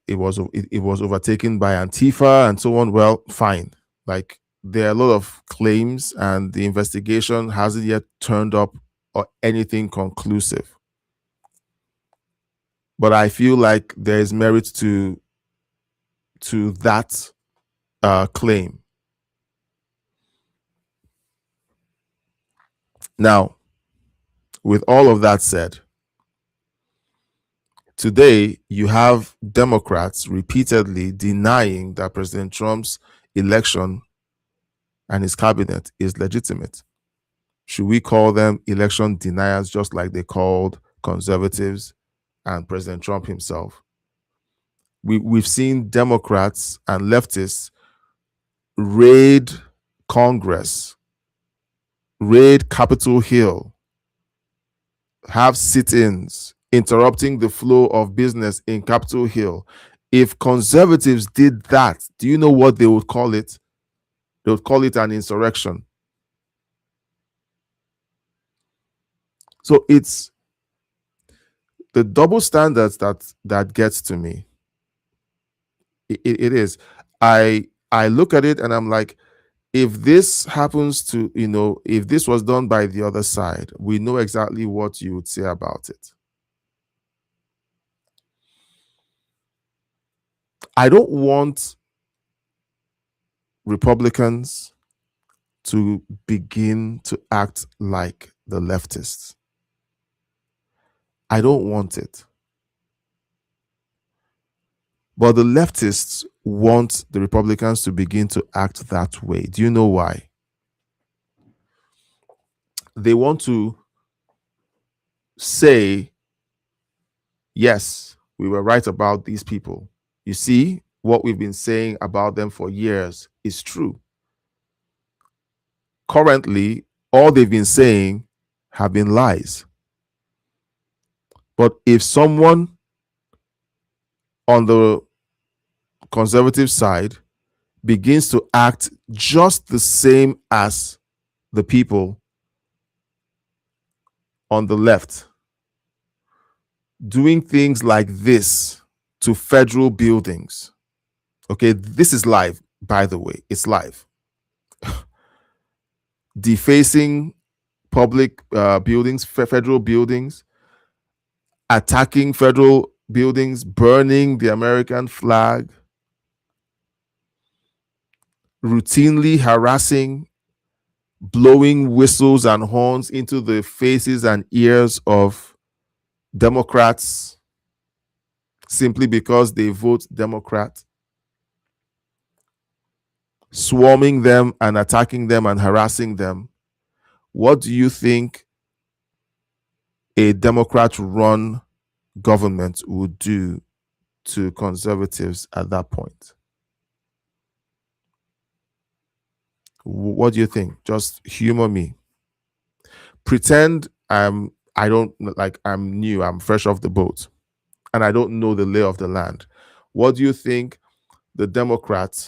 it was overtaken by Antifa and so on. Well, fine. Like, there are a lot of claims, and the investigation hasn't yet turned up or anything conclusive. But I feel like there is merit to that claim. Now, with all of that said, today you have Democrats repeatedly denying that President Trump's election and his cabinet is legitimate. Should we call them election deniers, just like they called conservatives and President Trump himself? We've seen Democrats and leftists raid Congress, raid Capitol Hill, have sit-ins, interrupting the flow of business in Capitol Hill. If conservatives did that, do you know what they would call it? They would call it an insurrection. So it's the double standards that gets to me. It is. I look at it and I'm like, if this happens to, if this was done by the other side, we know exactly what you would say about it. I don't want Republicans to begin to act like the leftists. I don't want it. But the leftists want the Republicans to begin to act that way. Do you know why? They want to say, yes, we were right about these people. You see, what we've been saying about them for years is true. Currently, all they've been saying have been lies. But if someone on the conservative side begins to act just the same as the people on the left, doing things like this to federal buildings. Okay, this is live, by the way, it's live. Defacing public buildings, federal buildings, attacking federal buildings, burning the American flag, routinely harassing, blowing whistles and horns into the faces and ears of Democrats simply because they vote Democrat, swarming them and attacking them and harassing them. What do you think a Democrat run government would do to conservatives at that point? What do you think? Just humor me. Pretend I don't like I'm new, I'm fresh off the boat, and I don't know the lay of the land. What do you think a Democrat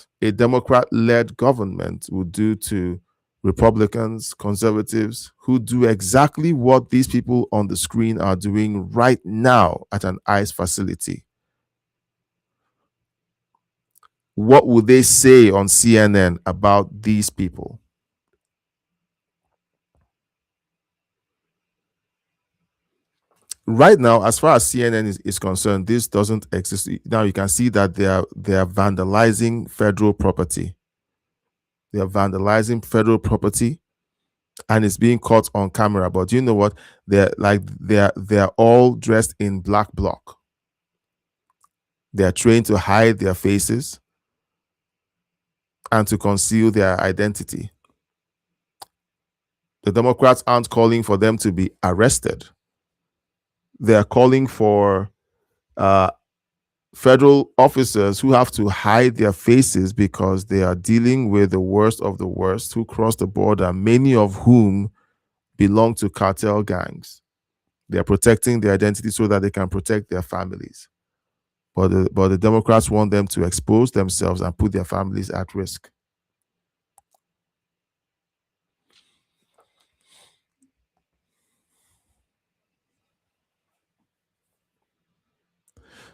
led government would do to Republicans, conservatives who do exactly what these people on the screen are doing right now at an ICE facility? What would they say on CNN about these people? Right now, as far as CNN is concerned, this doesn't exist. Now you can see that they are vandalizing federal property. They are vandalizing federal property, and it's being caught on camera. But you know what? They're all dressed in black bloc. They are trained to hide their faces and to conceal their identity. The Democrats aren't calling for them to be arrested. They are calling for uh, federal officers who have to hide their faces because they are dealing with the worst of the worst who cross the border, many of whom belong to cartel gangs. They are protecting their identity so that they can protect their families. But the Democrats want them to expose themselves and put their families at risk.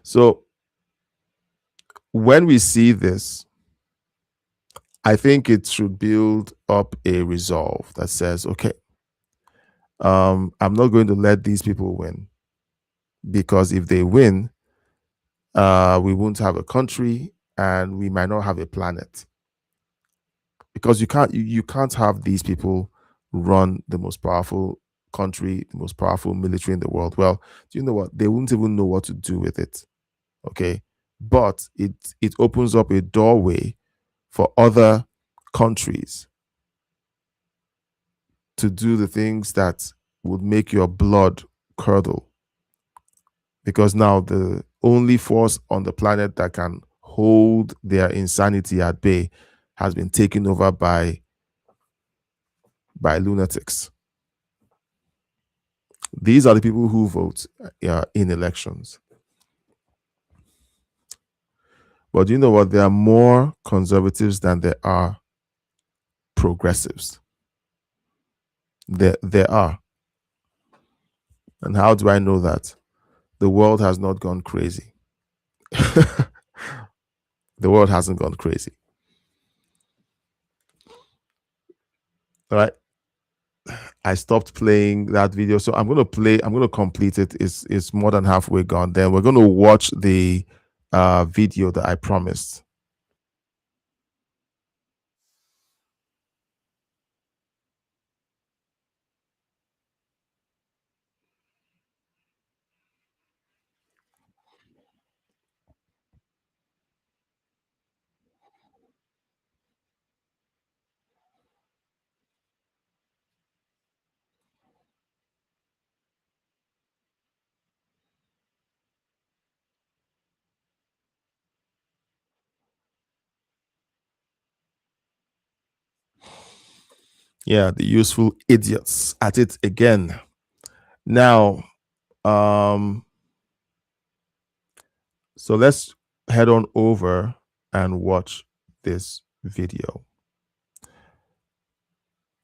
So when we see this, I think it should build up a resolve that says, okay, I'm not going to let these people win, because if they win, we won't have a country and we might not have a planet, because you can't have these people run the most powerful country, the most powerful military in the world. Well, do you know what? They wouldn't even know what to do with it. Okay, but it opens up a doorway for other countries to do the things that would make your blood curdle, because now the only force on the planet that can hold their insanity at bay has been taken over by lunatics. These are the people who vote in elections. But you know what? There are more conservatives than there are progressives. There are. And how do I know that? The world has not gone crazy. The world hasn't gone crazy. All right. I stopped playing that video. So I'm gonna complete it. It's more than halfway gone. Then we're gonna watch the video that I promised. Yeah, the useful idiots at it again. Now, um, so let's head on over and watch this video.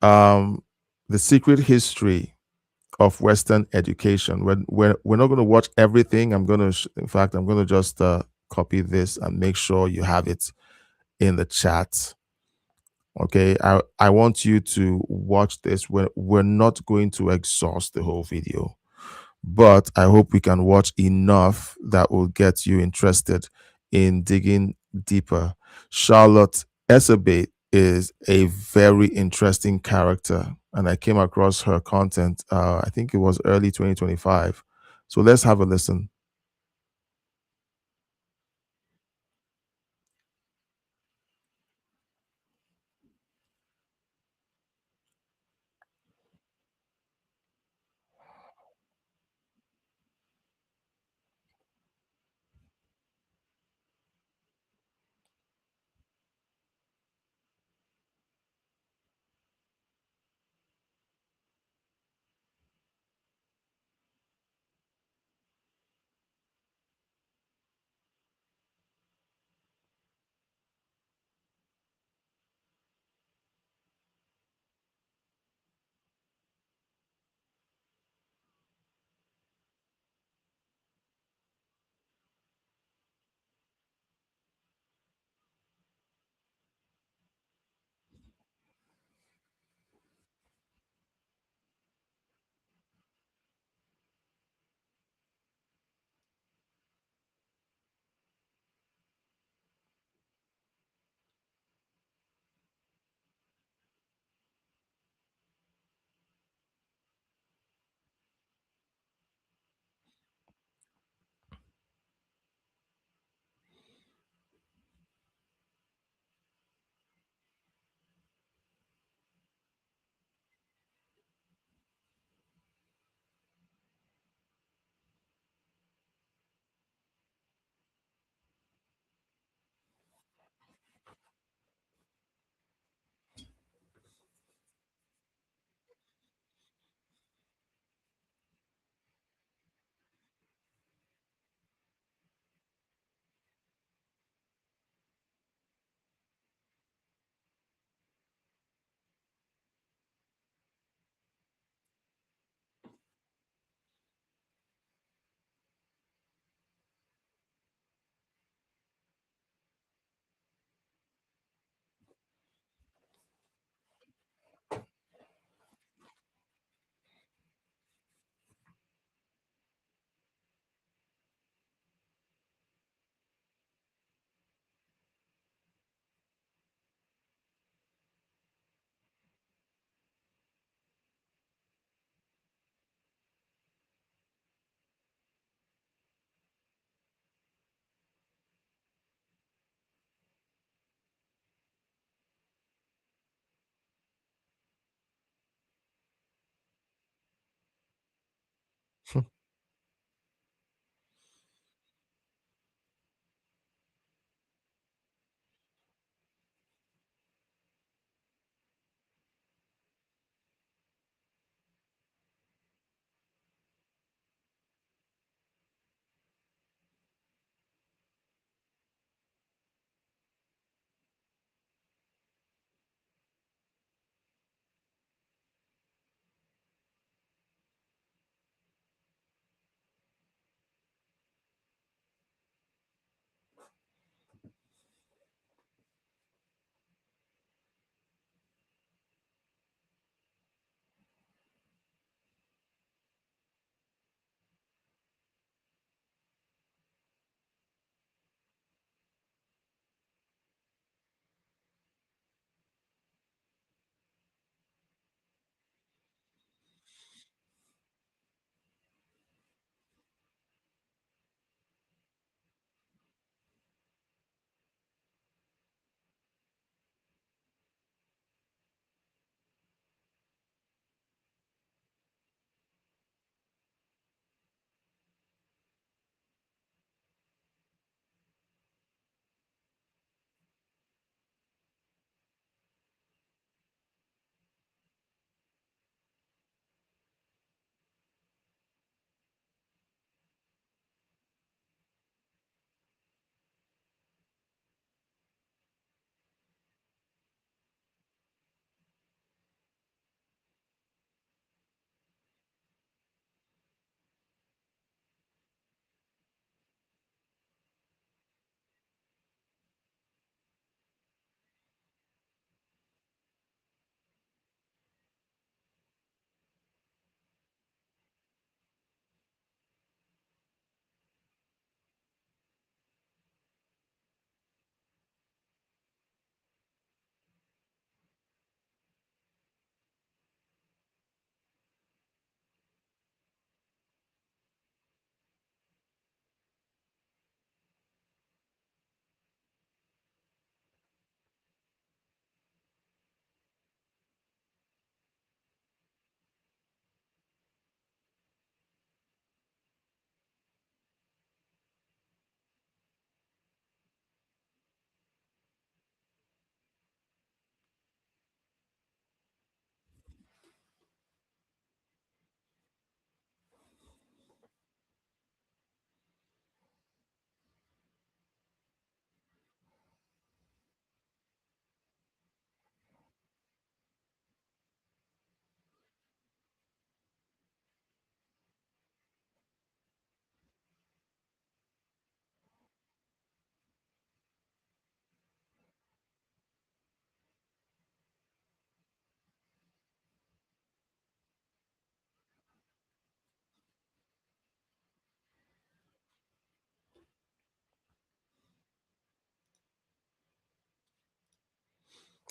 Um, the secret history of Western education. We're not going to watch everything. In fact, I'm going to just copy this and make sure you have it in the chat. Okay, I want you to watch this. We're not going to exhaust the whole video, but I hope we can watch enough that will get you interested in digging deeper. Charlotte Esabate is a very interesting character, and I came across her content. I think it was early 2025. So let's have a listen.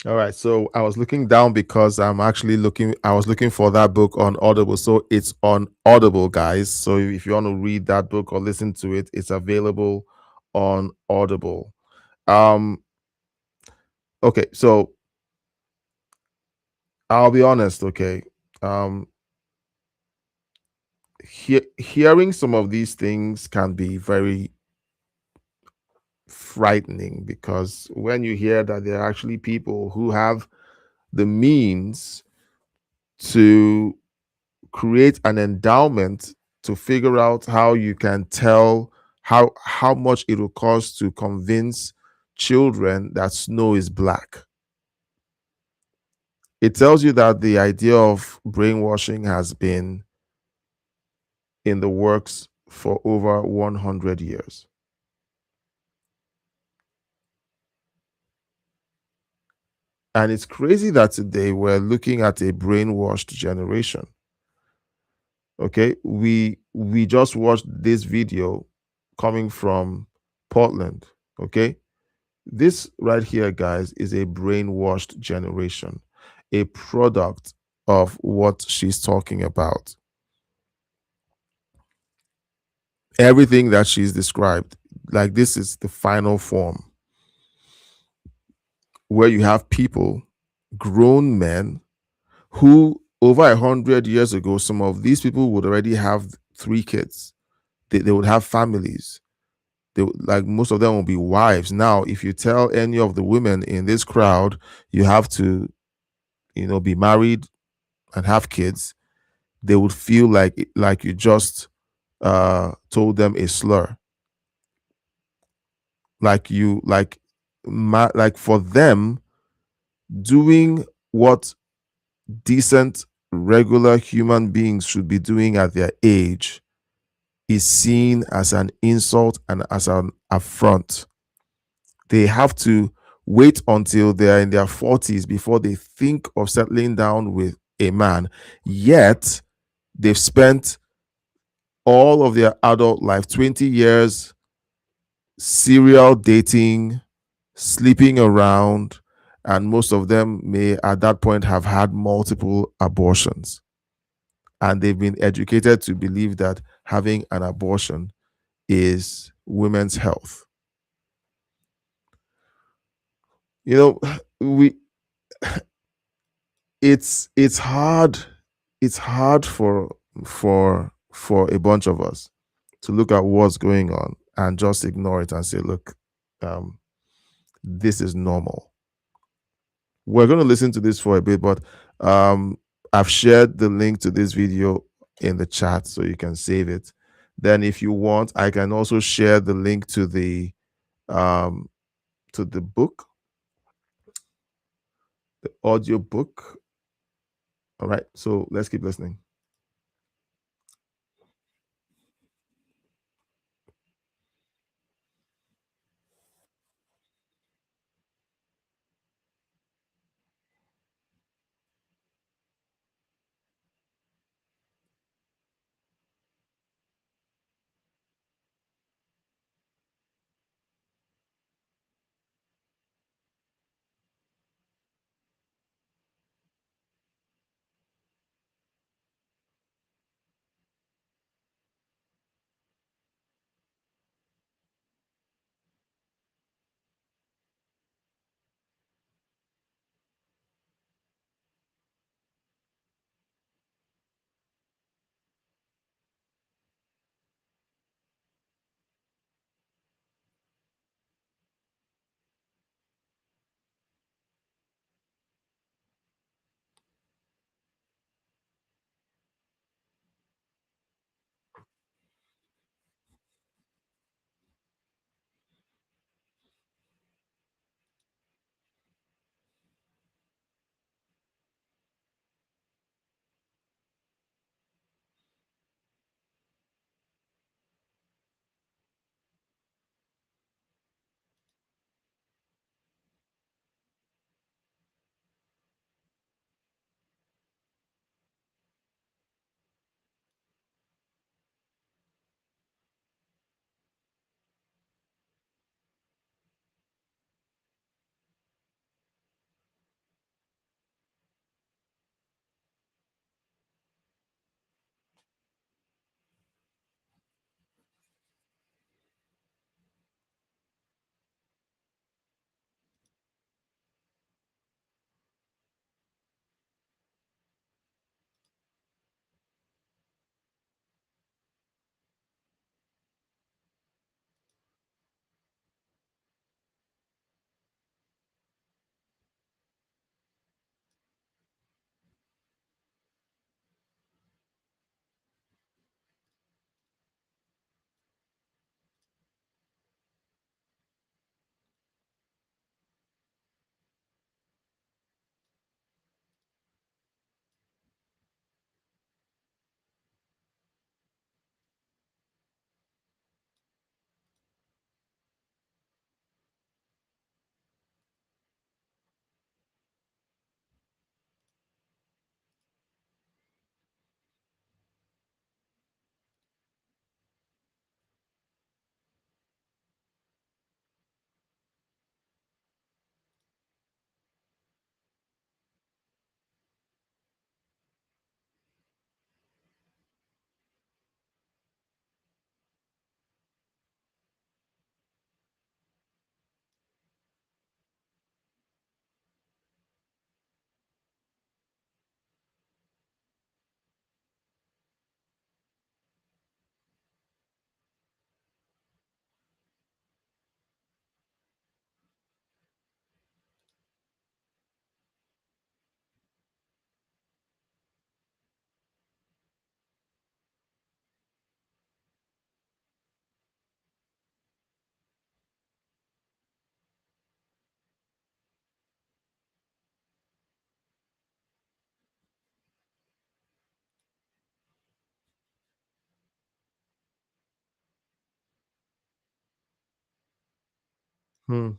All right. So I was looking down because I was looking for that book on Audible. So it's on Audible, guys. So if you want to read that book or listen to it, it's available on Audible. Um, okay. So I'll be honest. Okay. Um, Hearing some of these things can be very frightening because when you hear that there are actually people who have the means to create an endowment to figure out how you can tell how much it will cost to convince children that snow is black. It tells you that the idea of brainwashing has been in the works for over 100 years. And it's crazy that today we're looking at a brainwashed generation. Okay, we just watched this video coming from Portland. Okay, this right here, guys, is a brainwashed generation, a product of what she's talking about. Everything that she's described, like this is the final form where you have people, grown men, who over 100 years ago, some of these people would already have 3 kids. They would have families. Like most of them will be wives. Now, if you tell any of the women in this crowd, you have to, be married and have kids, they would feel like you just told them a slur. Like you like for them, doing what decent regular human beings should be doing at their age is seen as an insult and as an affront. They have to wait until they're in their 40s before they think of settling down with a man. Yet they've spent all of their adult life, 20 years, serial dating, sleeping around, and most of them may at that point have had multiple abortions. And they've been educated to believe that having an abortion is women's health. You know, we it's hard for a bunch of us to look at what's going on and just ignore it and say, look, um, this is normal. We're going to listen to this for a bit, but um, I've shared the link to this video in the chat so you can save it. Then, if you want, I can also share the link um, to the book, the audio book. All right, so let's keep listening. Hmm.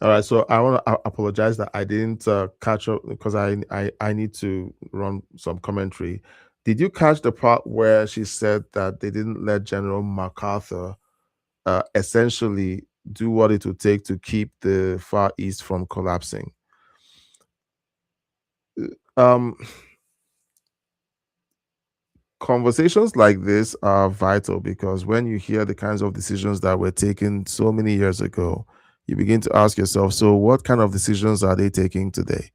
All right, so I want to apologize that I didn't catch up because I need to run some commentary. Did you catch the part where she said that they didn't let General MacArthur essentially do what it would take to keep the Far East from collapsing? Um, Conversations like this are vital because when you hear the kinds of decisions that were taken so many years ago, you begin to ask yourself, so what kind of decisions are they taking today?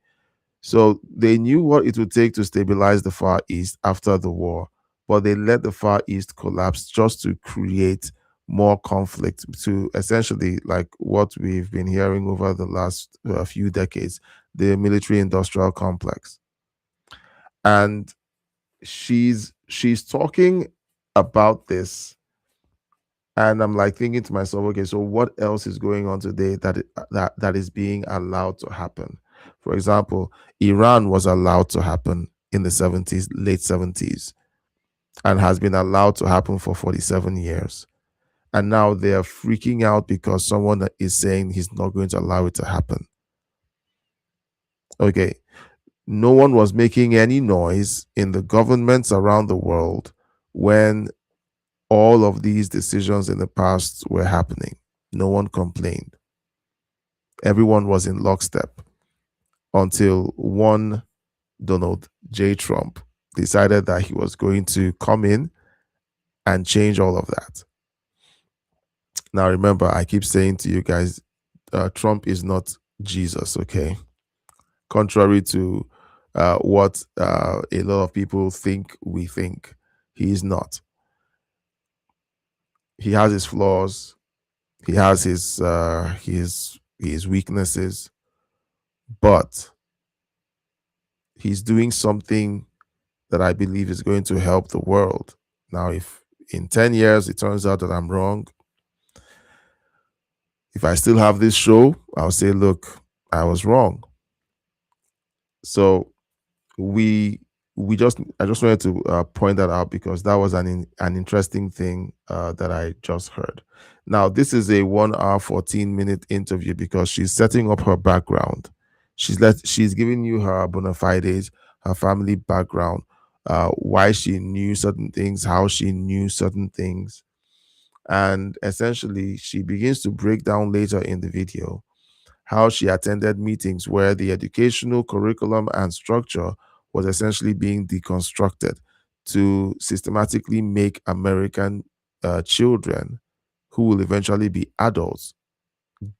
So they knew what it would take to stabilize the Far East after the war, but they let the Far East collapse just to create more conflict, to essentially, like what we've been hearing over the last few decades, the military industrial complex. And she's talking about this, and I'm like thinking to myself, okay, so what else is going on today that is being allowed to happen? For example, Iran was allowed to happen in the 70s, late 70s, and has been allowed to happen for 47 years. And now they are freaking out because someone is saying he's not going to allow it to happen. Okay, no one was making any noise in the governments around the world when all of these decisions in the past were happening. No one complained. Everyone was in lockstep until one Donald J. Trump decided that he was going to come in and change all of that. Now, remember, I keep saying to you guys, Trump is not Jesus, okay? Contrary to what a lot of people think we think, he is not. He has his flaws, he has his weaknesses, but he's doing something that I believe is going to help the world. Now, if in 10 years it turns out that I'm wrong, if I still have this show, I'll say, look, I was wrong. So we we just I just wanted to point that out because that was an interesting thing that I just heard. Now this is a 1 hour 14 minute interview because she's setting up her background. She's giving you her bona fides, her family background, why she knew certain things, how she knew certain things, and essentially she begins to break down later in the video how she attended meetings where the educational curriculum and structure was essentially being deconstructed to systematically make American children who will eventually be adults,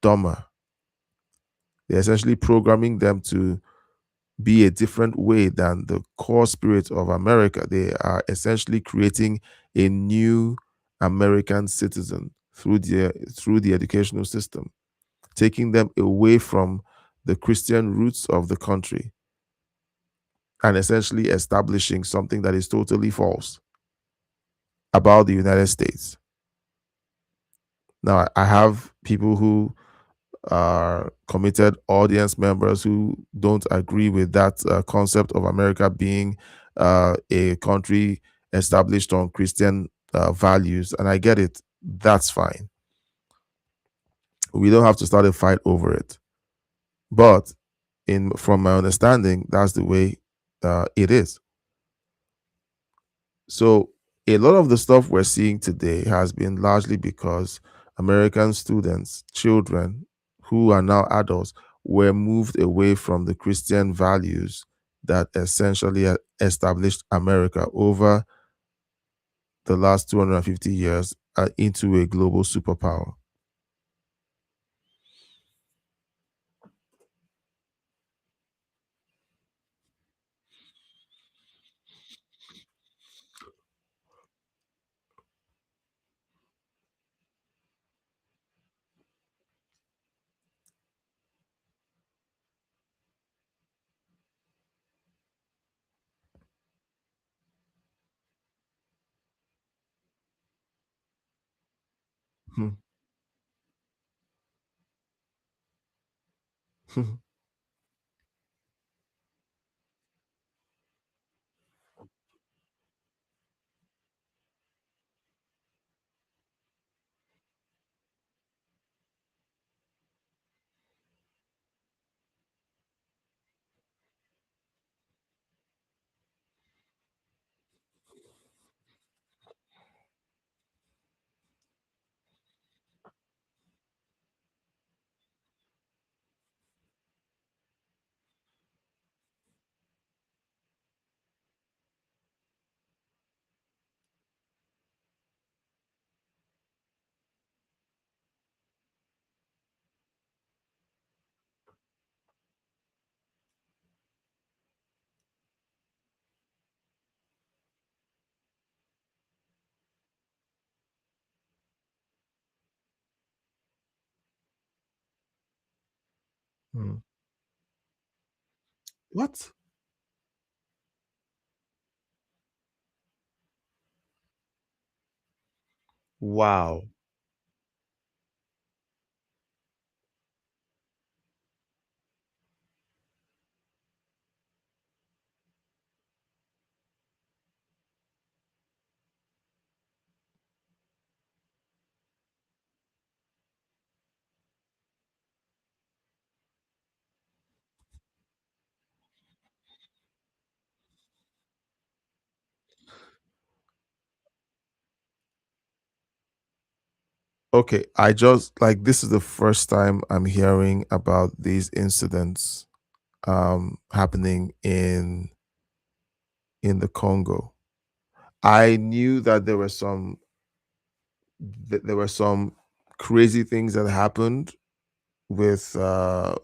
dumber. They're essentially programming them to be a different way than the core spirit of America. They are essentially creating a new American citizen through the educational system, taking them away from the Christian roots of the country and essentially establishing something that is totally false about the United States. Now, I have people who are committed audience members who don't agree with that concept of America being a country established on Christian values. And I get it. That's fine. We don't have to start a fight over it. But from my understanding, that's the way it is. So a lot of the stuff we're seeing today has been largely because American students, children who are now adults, were moved away from the Christian values that essentially established America over the last 250 years into a global superpower. Hmm. Hmm. What? Wow. Okay, I just like this is the first time I'm hearing about these incidents happening in the Congo. I knew that there were some crazy things that happened with the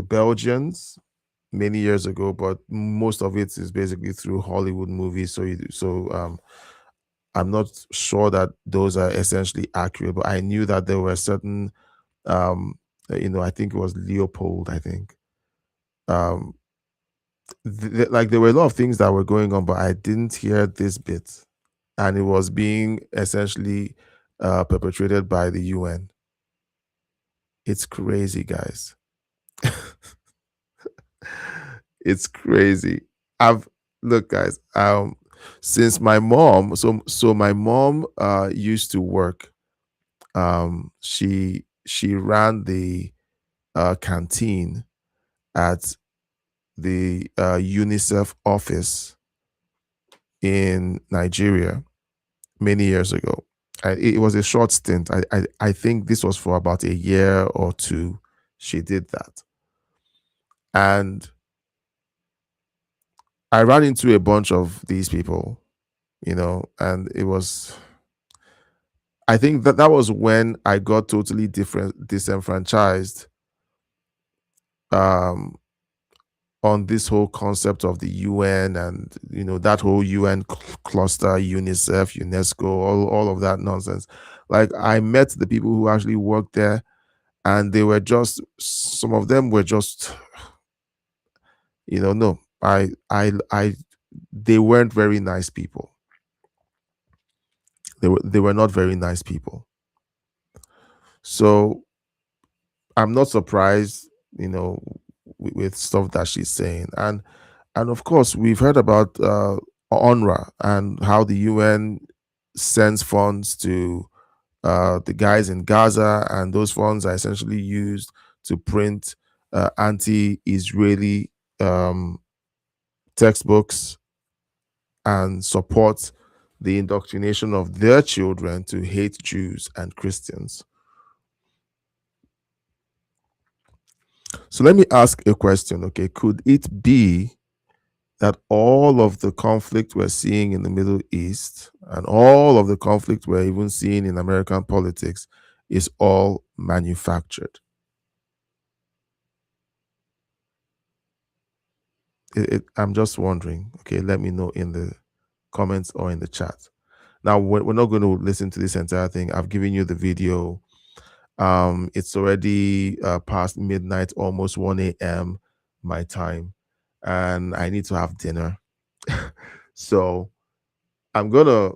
Belgians many years ago, but most of it is basically through Hollywood movies. I'm not sure that those are essentially accurate, but I knew that there were certain I think it was Leopold, I think. Um like there were a lot of things that were going on, but I didn't hear this bit. And it was being essentially perpetrated by the UN. It's crazy, guys. It's crazy. I've Look, guys. Since my mom, so my mom used to work. She ran the canteen at the UNICEF office in Nigeria many years ago. It was a short stint. I think this was for about a year or two. She did that, and I ran into a bunch of these people, and I think that that was when I got totally different disenfranchised um, on this whole concept of the UN and that whole UN cluster, UNICEF, UNESCO, all of that nonsense. Like I met the people who actually worked there, and they were just some of them were just no, I they weren't very nice people. They were not very nice people. So I'm not surprised, you know, with stuff that she's saying. And of course, we've heard about UNRWA and how the UN sends funds to the guys in Gaza, and those funds are essentially used to print anti-Israeli um, textbooks and support the indoctrination of their children to hate Jews and Christians. So let me ask a question, okay? Could it be that all of the conflict we're seeing in the Middle East and all of the conflict we're even seeing in American politics is all manufactured? I'm just wondering. Okay, let me know in the comments or in the chat. Now, we're not going to listen to this entire thing. I've given you the video. It's already past midnight, almost 1 a.m. my time, and I need to have dinner. So I'm gonna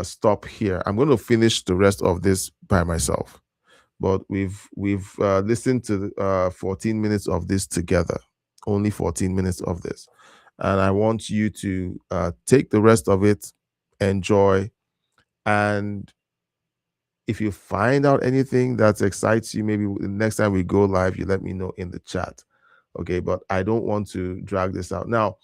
stop here. I'm gonna finish the rest of this by myself. But we've listened to 14 minutes of this together. Only 14 minutes of this, and I want you to take the rest of it, enjoy, and if you find out anything that excites you, maybe the next time we go live, you let me know in the chat. Okay, but I don't want to drag this out now.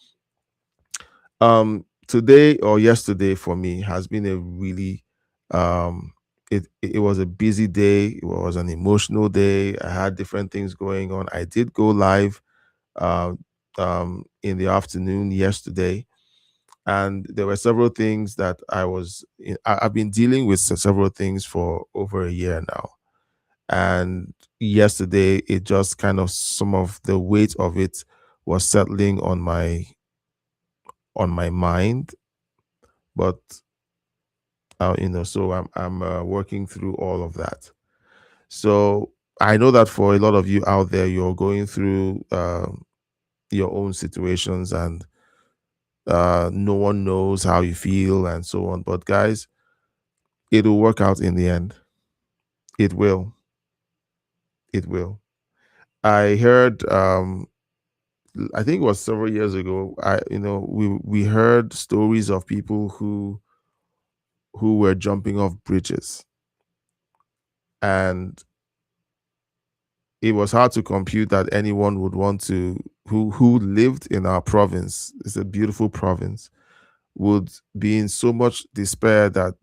Today or yesterday for me has been a really it was a busy day. It was an emotional day. I had different things going on. I did go live uh, in the afternoon yesterday, and there were several things that I've been dealing with several things for over a year now. And yesterday, it just kind of some of the weight of it was settling on my mind, but so I'm working through all of that. So I know that for a lot of you out there, you're going through your own situations, and no one knows how you feel and so on. But guys, it'll work out in the end. It will. It will. I heard. I think it was several years ago. We heard stories of people who were jumping off bridges, and it was hard to compute that anyone would want to who lived in our province. It's a beautiful province, would be in so much despair that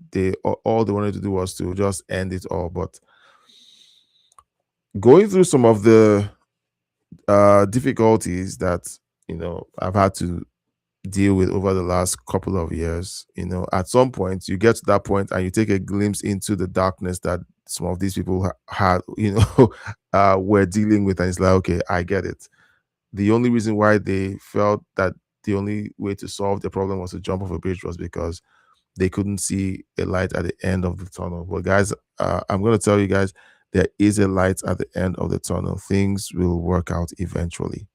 all they wanted to do was to just end it all. But going through some of the difficulties that I've had to deal with over the last couple of years, at some point you get to that point and you take a glimpse into the darkness that some of these people had, were dealing with, and it's like, okay, I get it. The only reason why they felt that the only way to solve the problem was to jump off a bridge was because they couldn't see a light at the end of the tunnel. But guys, I'm going to tell you guys, there is a light at the end of the tunnel. Things will work out eventually.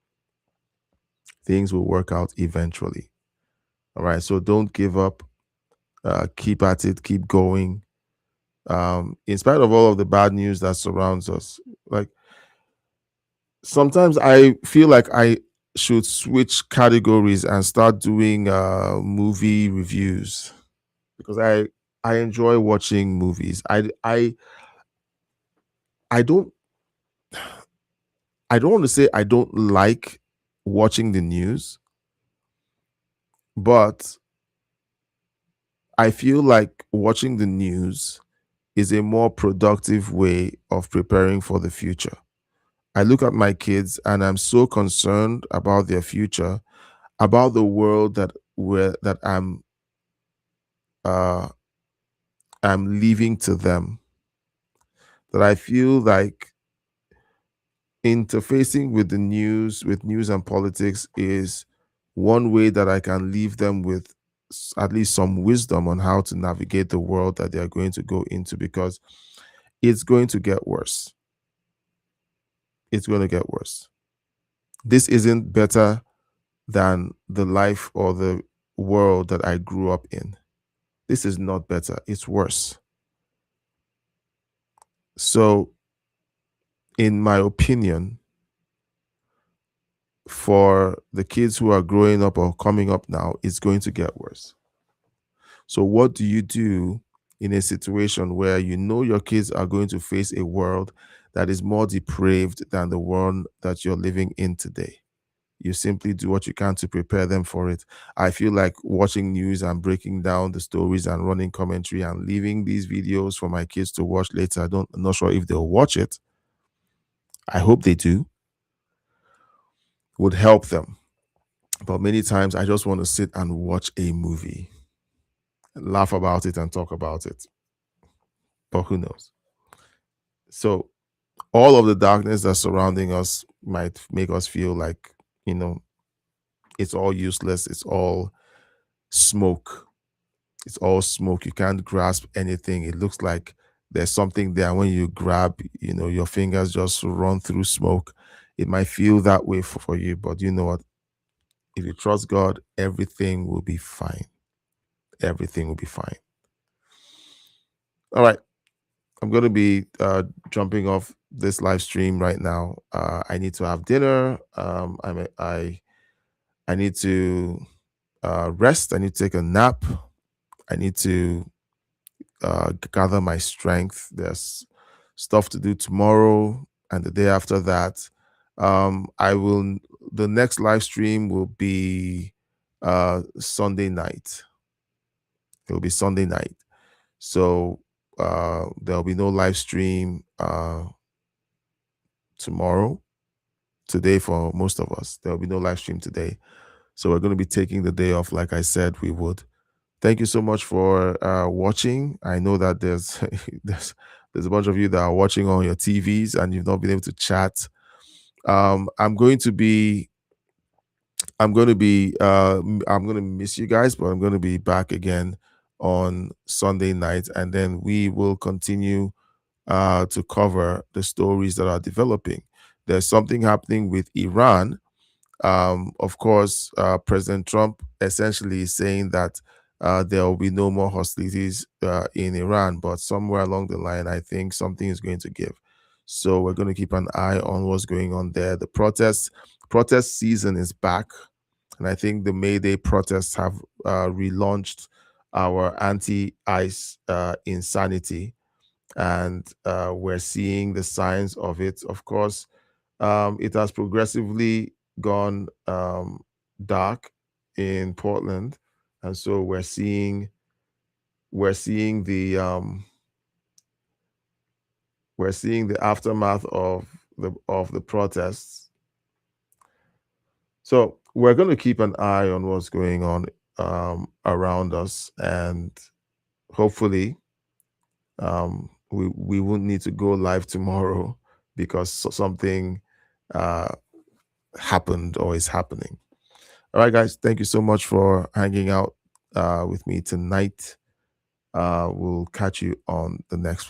Things will work out eventually. All right. So don't give up. Keep at it. Keep going. In spite of all of the bad news that surrounds us, like sometimes I feel like I should switch categories and start doing movie reviews, because I enjoy watching movies. I don't I don't want to say I don't like watching the news, but I feel like watching the news is a more productive way of preparing for the future. I look at my kids and I'm so concerned about their future, about the world that I'm uh I'm leaving to them. That I feel like interfacing with the news, with news and politics, is one way that I can leave them with at least some wisdom on how to navigate the world that they are going to go into, because it's going to get worse. It's going to get worse. This isn't better than the life or the world that I grew up in. This is not better. It's worse. So, in my opinion, for the kids who are growing up or coming up now, it's going to get worse. So, what do you do in a situation where you know your kids are going to face a world that is more depraved than the one that you're living in today? You simply do what you can to prepare them for it. I feel like watching news and breaking down the stories and running commentary and leaving these videos for my kids to watch later. I'm not sure if they'll watch it. I hope they do. Would help them. But many times I just want to sit and watch a movie, laugh about it and talk about it. But who knows? So all of the darkness that's surrounding us might make us feel like, you know, it's all useless. It's all smoke. It's all smoke. You can't grasp anything. It looks like there's something there. When you grab, your fingers just run through smoke. It might feel that way for you, but you know what? If you trust God, everything will be fine. Everything will be fine. All right. I'm going to be jumping off this live stream right now. I need to have dinner. I need to rest. I need to take a nap. I need to gather my strength. There's stuff to do tomorrow and the day after that. I will. The next live stream will be Sunday night. It will be Sunday night. So there'll be no live stream tomorrow. Today, for most of us, there'll be no live stream today. So we're going to be taking the day off, like I said we would. Thank you so much for watching. I know that there's a bunch of you that are watching on your TVs and you've not been able to chat. I'm going to be I'm going to miss you guys, but I'm going to be back again on Sunday night, and then we will continue to cover the stories that are developing. There's something happening with Iran. Of course, President Trump essentially is saying that there will be no more hostilities in Iran, but somewhere along the line, I think something is going to give. So we're going to keep an eye on what's going on there. The protest season is back, and I think the May Day protests have relaunched our anti-ICE insanity, and we're seeing the signs of it. Of course, it has progressively gone dark in Portland, and so we're seeing the aftermath of the protests. So we're going to keep an eye on what's going on around us, and hopefully we won't need to go live tomorrow because something happened or is happening. All right, guys, thank you so much for hanging out with me tonight. We'll catch you on the next one.